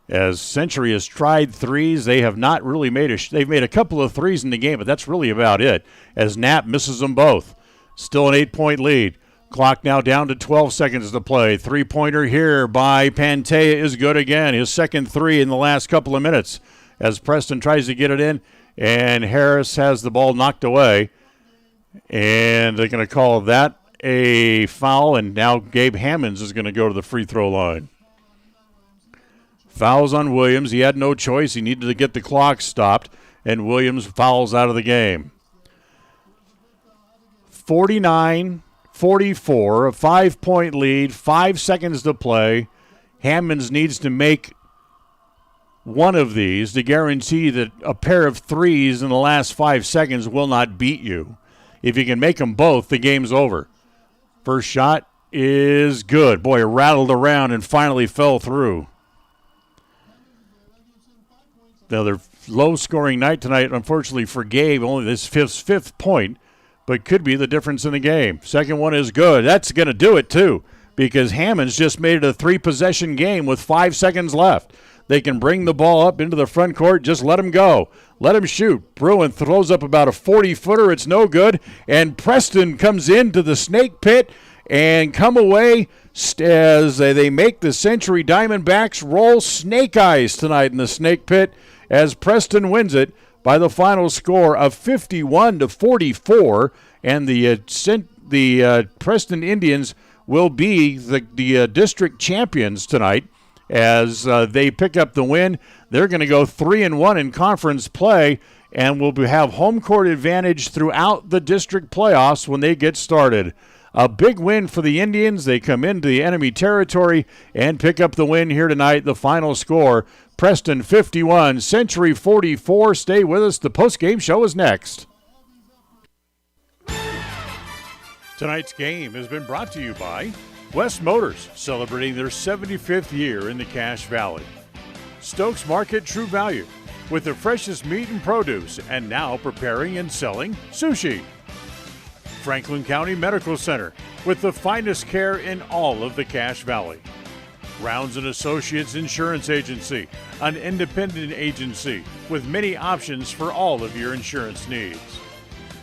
As Century has tried threes, they have not really they've made a couple of threes in the game, but that's really about it, as Knapp misses them both. Still an 8-point lead. Clock now down to 12 seconds to play. Three-pointer here by Pantea is good again. His second three in the last couple of minutes as Preston tries to get it in, and Harris has the ball knocked away. And they're going to call that a foul, and now Gabe Hammonds is going to go to the free throw line. Fouls on Williams. He had no choice. He needed to get the clock stopped, and Williams fouls out of the game. 49-44, a 5-point lead, 5 seconds to play. Hammonds needs to make one of these to guarantee that a pair of threes in the last 5 seconds will not beat you. If you can make them both, the game's over. First shot is good. Boy, it rattled around and finally fell through. Another low-scoring night tonight, unfortunately for Gabe, only this fifth point, but could be the difference in the game. Second one is good. That's going to do it, too, because Hammonds just made it a 3-possession game with 5 seconds left. They can bring the ball up into the front court. Just let him go. Let him shoot. Bruin throws up about a 40-footer. It's no good. And Preston comes into the snake pit and come away as they make the Century Diamondbacks roll snake eyes tonight in the snake pit as Preston wins it by the final score of 51-44. And the Preston Indians will be the district champions tonight. As they pick up the win, they're going to go 3-1 in conference play and will have home court advantage throughout the district playoffs when they get started. A big win for the Indians. They come into the enemy territory and pick up the win here tonight. The final score, Preston 51, Century 44. Stay with us. The postgame show is next. Tonight's game has been brought to you by West Motors, celebrating their 75th year in the Cache Valley. Stokes Market True Value, with the freshest meat and produce, and now preparing and selling sushi. Franklin County Medical Center, with the finest care in all of the Cache Valley. Rounds & Associates Insurance Agency, an independent agency with many options for all of your insurance needs.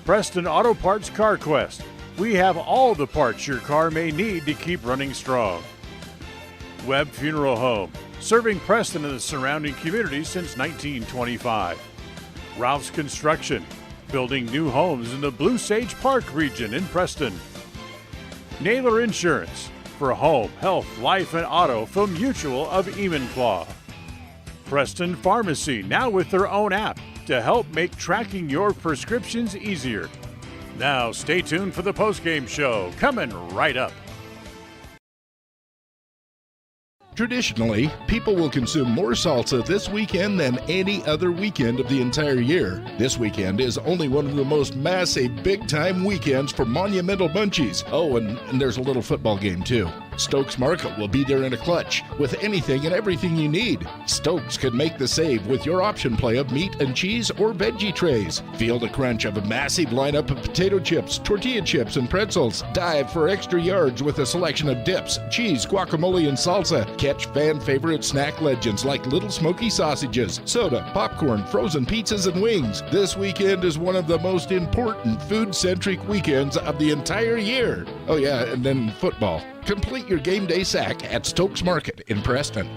Preston Auto Parts Car Quest. We have all the parts your car may need to keep running strong. Webb Funeral Home, serving Preston and the surrounding community since 1925. Ralph's Construction, building new homes in the Blue Sage Park region in Preston. Naylor Insurance, for home, health, life, and auto from Mutual of Enumclaw. Preston Pharmacy, now with their own app to help make tracking your prescriptions easier. Now, stay tuned for the postgame show, coming right up. Traditionally, people will consume more salsa this weekend than any other weekend of the entire year. This weekend is only one of the most massive big-time weekends for monumental munchies. Oh, and there's a little football game, too. Stokes Market will be there in a clutch with anything and everything you need. Stokes can make the save with your option play of meat and cheese or veggie trays. Feel the crunch of a massive lineup of potato chips, tortilla chips, and pretzels. Dive for extra yards with a selection of dips, cheese, guacamole, and salsa. Catch fan favorite snack legends like Little Smoky sausages, soda, popcorn, frozen pizzas, and wings. This weekend is one of the most important food-centric weekends of the entire year. Oh yeah, and then football. Complete your game day sack at Stokes Market in Preston.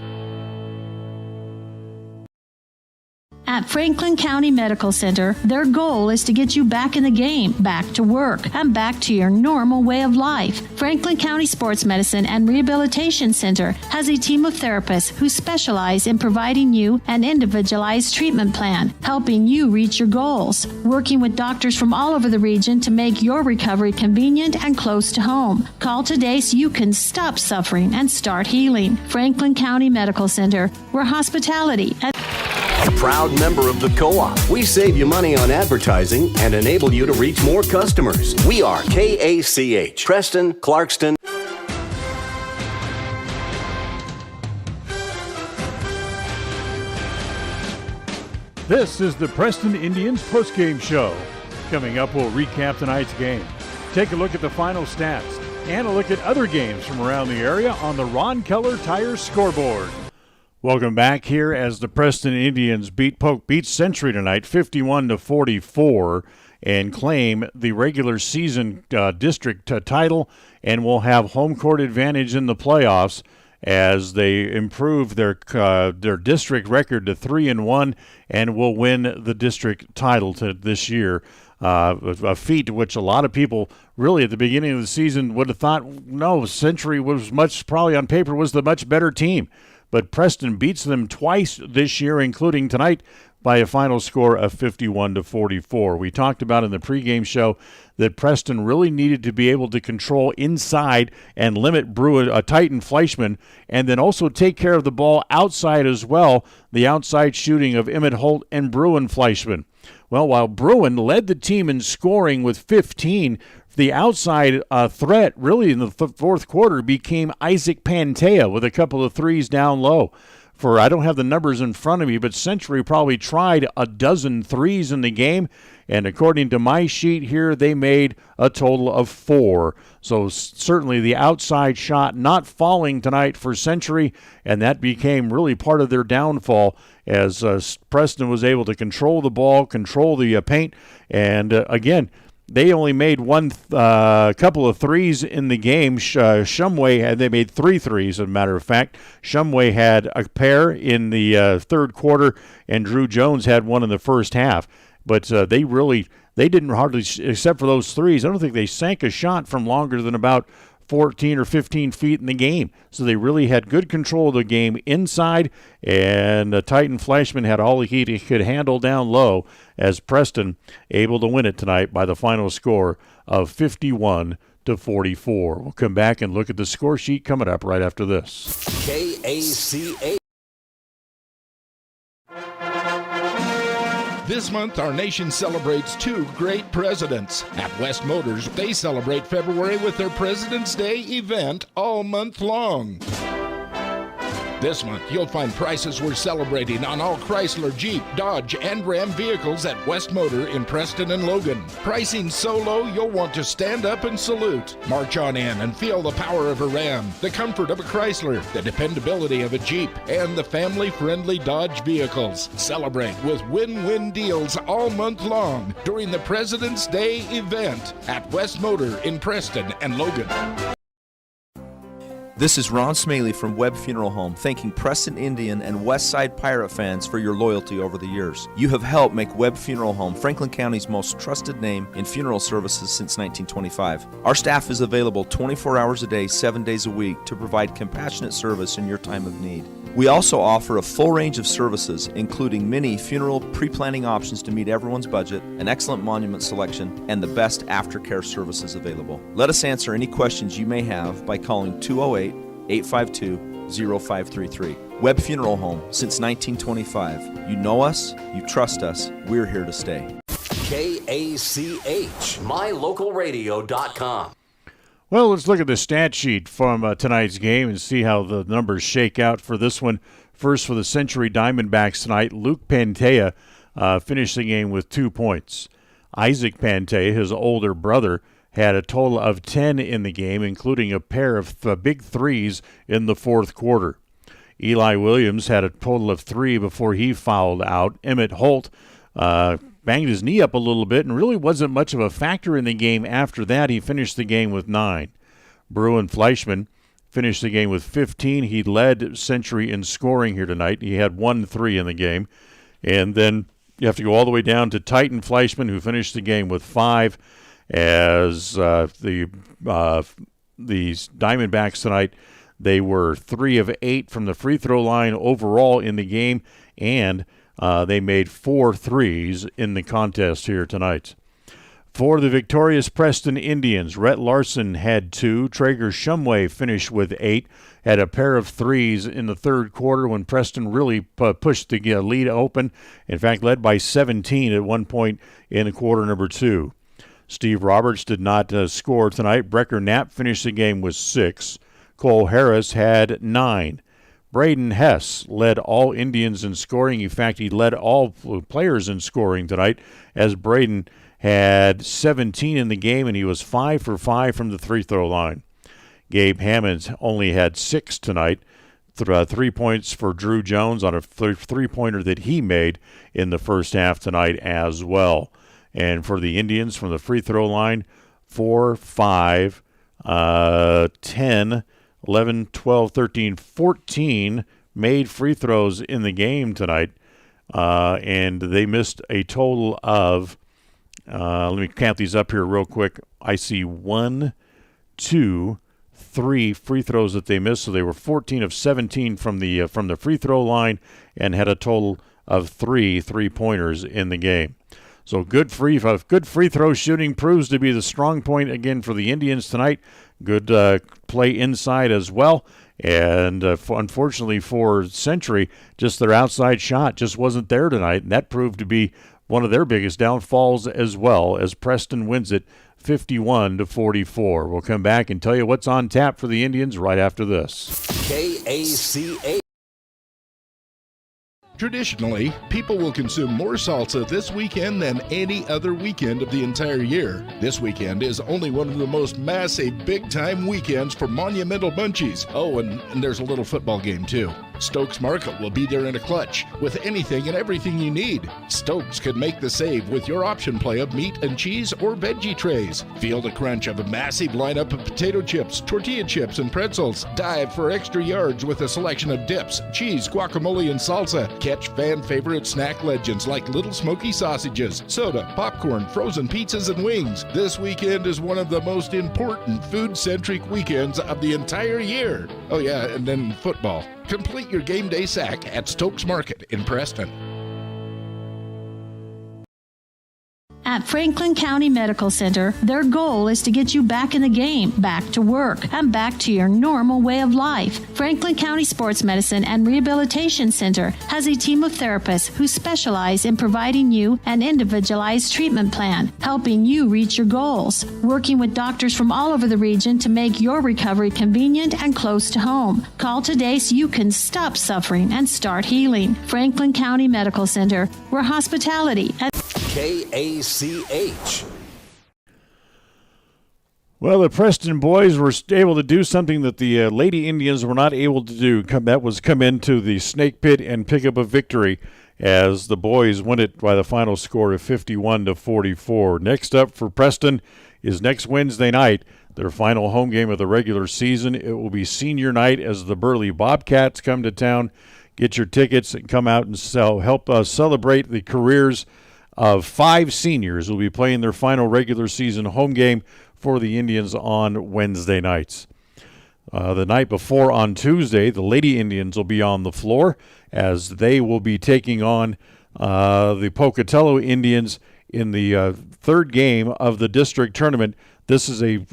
At Franklin County Medical Center, their goal is to get you back in the game, back to work, and back to your normal way of life. Franklin County Sports Medicine and Rehabilitation Center has a team of therapists who specialize in providing you an individualized treatment plan, helping you reach your goals, working with doctors from all over the region to make your recovery convenient and close to home. Call today so you can stop suffering and start healing. Franklin County Medical Center, where hospitality and A proud member of the Co-op. We save you money on advertising and enable you to reach more customers. We are KACH, Preston, Clarkston. This is the Preston Indians postgame show. Coming up, we'll recap tonight's game, take a look at the final stats, and a look at other games from around the area on the Ron Keller Tire scoreboard. Welcome back here as the Preston Indians beat Century tonight 51-44 and claim the regular season district title, and will have home court advantage in the playoffs as they improve their district record to 3-1 and will win the district title this year. A feat which a lot of people really at the beginning of the season would have thought, no, Century was probably on paper was the much better team. But Preston beats them twice this year, including tonight, by a final score of 51-44. We talked about in the pregame show that Preston really needed to be able to control inside and limit Titan Fleischman, and then also take care of the ball outside as well, the outside shooting of Emmett Holt and Bruin Fleischman. Well, while Bruin led the team in scoring with 15, the outside threat really in the fourth quarter became Isaac Pantea with a couple of threes down low. I don't have the numbers in front of me, but Century probably tried a dozen threes in the game, and according to my sheet here, they made a total of 4. So certainly the outside shot not falling tonight for Century, and that became really part of their downfall as Preston was able to control the ball, control the paint, and again, they only made one couple of threes in the game. They made 3 threes, as a matter of fact. Shumway had a pair in the third quarter, and Drew Jones had one in the first half. But they didn't hardly, except for those threes, I don't think they sank a shot from longer than about 14 or 15 feet in the game. So they really had good control of the game inside, and Titan Fleischman had all he could handle down low, as Preston able to win it tonight by the final score of 51-44. We'll come back and look at the score sheet coming up right after this. KACH. This month, our nation celebrates 2 great presidents. At West Motors, they celebrate February with their President's Day event all month long. This month, you'll find prices we're celebrating on all Chrysler, Jeep, Dodge, and Ram vehicles at West Motor in Preston and Logan. Pricing so low, you'll want to stand up and salute. March on in and feel the power of a Ram, the comfort of a Chrysler, the dependability of a Jeep, and the family-friendly Dodge vehicles. Celebrate with win-win deals all month long during the President's Day event at West Motor in Preston and Logan. This is Ron Smaley from Webb Funeral Home, thanking Preston Indian and Westside Pirate fans for your loyalty over the years. You have helped make Webb Funeral Home Franklin County's most trusted name in funeral services since 1925. Our staff is available 24 hours a day, 7 days a week to provide compassionate service in your time of need. We also offer a full range of services, including many funeral pre-planning options to meet everyone's budget, an excellent monument selection, and the best aftercare services available. Let us answer any questions you may have by calling 208-852-0533. Webb Funeral Home, since 1925. You know us, you trust us, we're here to stay. KACH, mylocalradio.com. Well, let's look at the stat sheet from tonight's game and see how the numbers shake out for this one. First, for the Century Diamondbacks tonight, Luke Pantea finished the game with 2 points. Isaac Pantea, his older brother, had a total of 10 in the game, including a pair of big threes in the fourth quarter. Eli Williams had a total of 3 before he fouled out. Emmett Holt banged his knee up a little bit and really wasn't much of a factor in the game after that. He finished the game with 9. Bruin Fleischman finished the game with 15. He led Century in scoring here tonight. He had 1 3 in the game. And then you have to go all the way down to Titan Fleischman, who finished the game with 5, as the Diamondbacks tonight, they were 3 of 8 from the free throw line overall in the game, and they made 4 threes in the contest here tonight. For the victorious Preston Indians, Rhett Larson had 2. Traeger Shumway finished with 8. Had a pair of threes in the third quarter when Preston really pushed the lead open. In fact, led by 17 at one point in quarter number 2. Steve Roberts did not score tonight. Brecker Knapp finished the game with 6. Cole Harris had 9. Braden Hess led all Indians in scoring. In fact, he led all players in scoring tonight, as Braden had 17 in the game, and he was 5 for 5 from the free throw line. Gabe Hammonds only had 6 tonight. 3 points for Drew Jones on a three-pointer that he made in the first half tonight as well. And for the Indians from the free throw line, 4, 5, 10, 11, 12, 13, 14 made free throws in the game tonight. And they missed a total of, let me count these up here real quick. I see 1, 2, 3 free throws that they missed, so they were 14 of 17 from the free throw line, and had a total of 3 3-pointers in the game. So good free throw shooting proves to be the strong point again for the Indians tonight. Good play inside as well, and unfortunately for Century, just their outside shot just wasn't there tonight, and that proved to be one of their biggest downfalls as well, as Preston wins it 51-44. We'll come back and tell you what's on tap for the Indians right after this. KACA. Traditionally, people will consume more salsa this weekend than any other weekend of the entire year. This weekend is only one of the most massive big-time weekends for monumental bunchies. Oh, and there's a little football game, too. Stokes Market will be there in a clutch with anything and everything you need. Stokes could make the save with your option play of meat and cheese or veggie trays. Feel the crunch of a massive lineup of potato chips, tortilla chips, and pretzels. Dive for extra yards with a selection of dips, cheese, guacamole, and salsa. Catch fan favorite snack legends like Little Smoky Sausages, soda, popcorn, frozen pizzas, and wings. This weekend is one of the most important food-centric weekends of the entire year. Oh yeah, and then football. Complete your game day sack at Stokes Market in Preston. At Franklin County Medical Center, their goal is to get you back in the game, back to work, and back to your normal way of life. Franklin County Sports Medicine and Rehabilitation Center has a team of therapists who specialize in providing you an individualized treatment plan, helping you reach your goals, working with doctors from all over the region to make your recovery convenient and close to home. Call today so you can stop suffering and start healing. Franklin County Medical Center, where hospitality and KACH. Well, the Preston boys were able to do something that the Lady Indians were not able to do. That was come into the Snake Pit and pick up a victory, as the boys win it by the final score of 51-44. Next up for Preston is next Wednesday night, their final home game of the regular season. It will be senior night as the Burley Bobcats come to town. Get your tickets and come out and help us celebrate the careers of 5 seniors who will be playing their final regular season home game for the Indians on Wednesday nights. The night before, on Tuesday, the Lady Indians will be on the floor, as they will be taking on the Pocatello Indians in the third game of the district tournament. This is a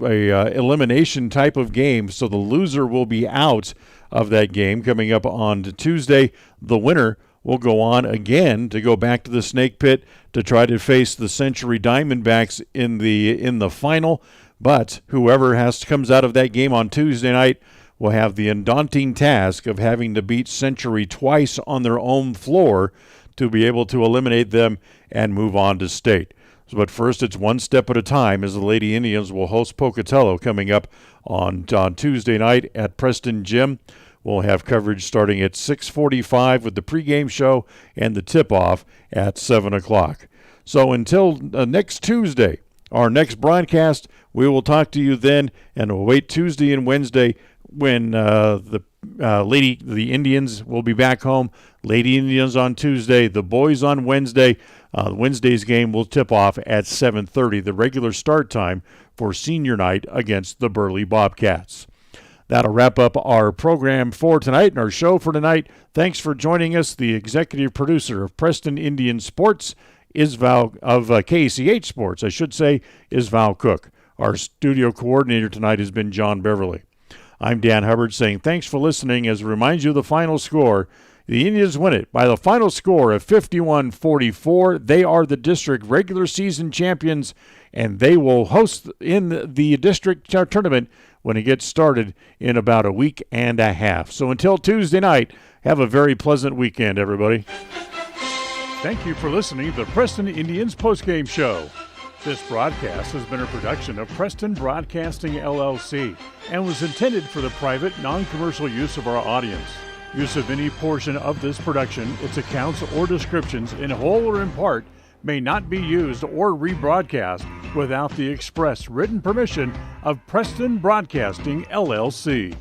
elimination type of game, so the loser will be out of that game coming up on Tuesday. The winner will go on again to go back to the Snake Pit to try to face the Century Diamondbacks in the final. But whoever comes out of that game on Tuesday night will have the undaunting task of having to beat Century twice on their own floor to be able to eliminate them and move on to state. But first, it's one step at a time, as the Lady Indians will host Pocatello coming up on Tuesday night at Preston Gym. We'll have coverage starting at 6:45 with the pregame show and the tip-off at 7 o'clock. So until next Tuesday, our next broadcast, we will talk to you then, and we'll wait Tuesday and Wednesday when the the Indians will be back home. Lady Indians on Tuesday, the boys on Wednesday. Wednesday's game will tip off at 7:30, the regular start time for senior night against the Burley Bobcats. That'll wrap up our program for tonight and our show for tonight. Thanks for joining us. The executive producer of Preston Indian Sports is Val, of KCH Sports, I should say, is Val Cook. Our studio coordinator tonight has been John Beverly. I'm Dan Hubbard saying thanks for listening. As a reminder of the final score, the Indians win it by the final score of 51-44. They are the district regular season champions, and they will host in the district tournament when it gets started in about a week and a half. So until Tuesday night, have a very pleasant weekend, everybody. Thank you for listening to the Preston Indians postgame show. This broadcast has been a production of Preston Broadcasting, LLC, and was intended for the private, non-commercial use of our audience. Use of any portion of this production, its accounts or descriptions, in whole or in part, may not be used or rebroadcast without the express written permission of Preston Broadcasting, LLC.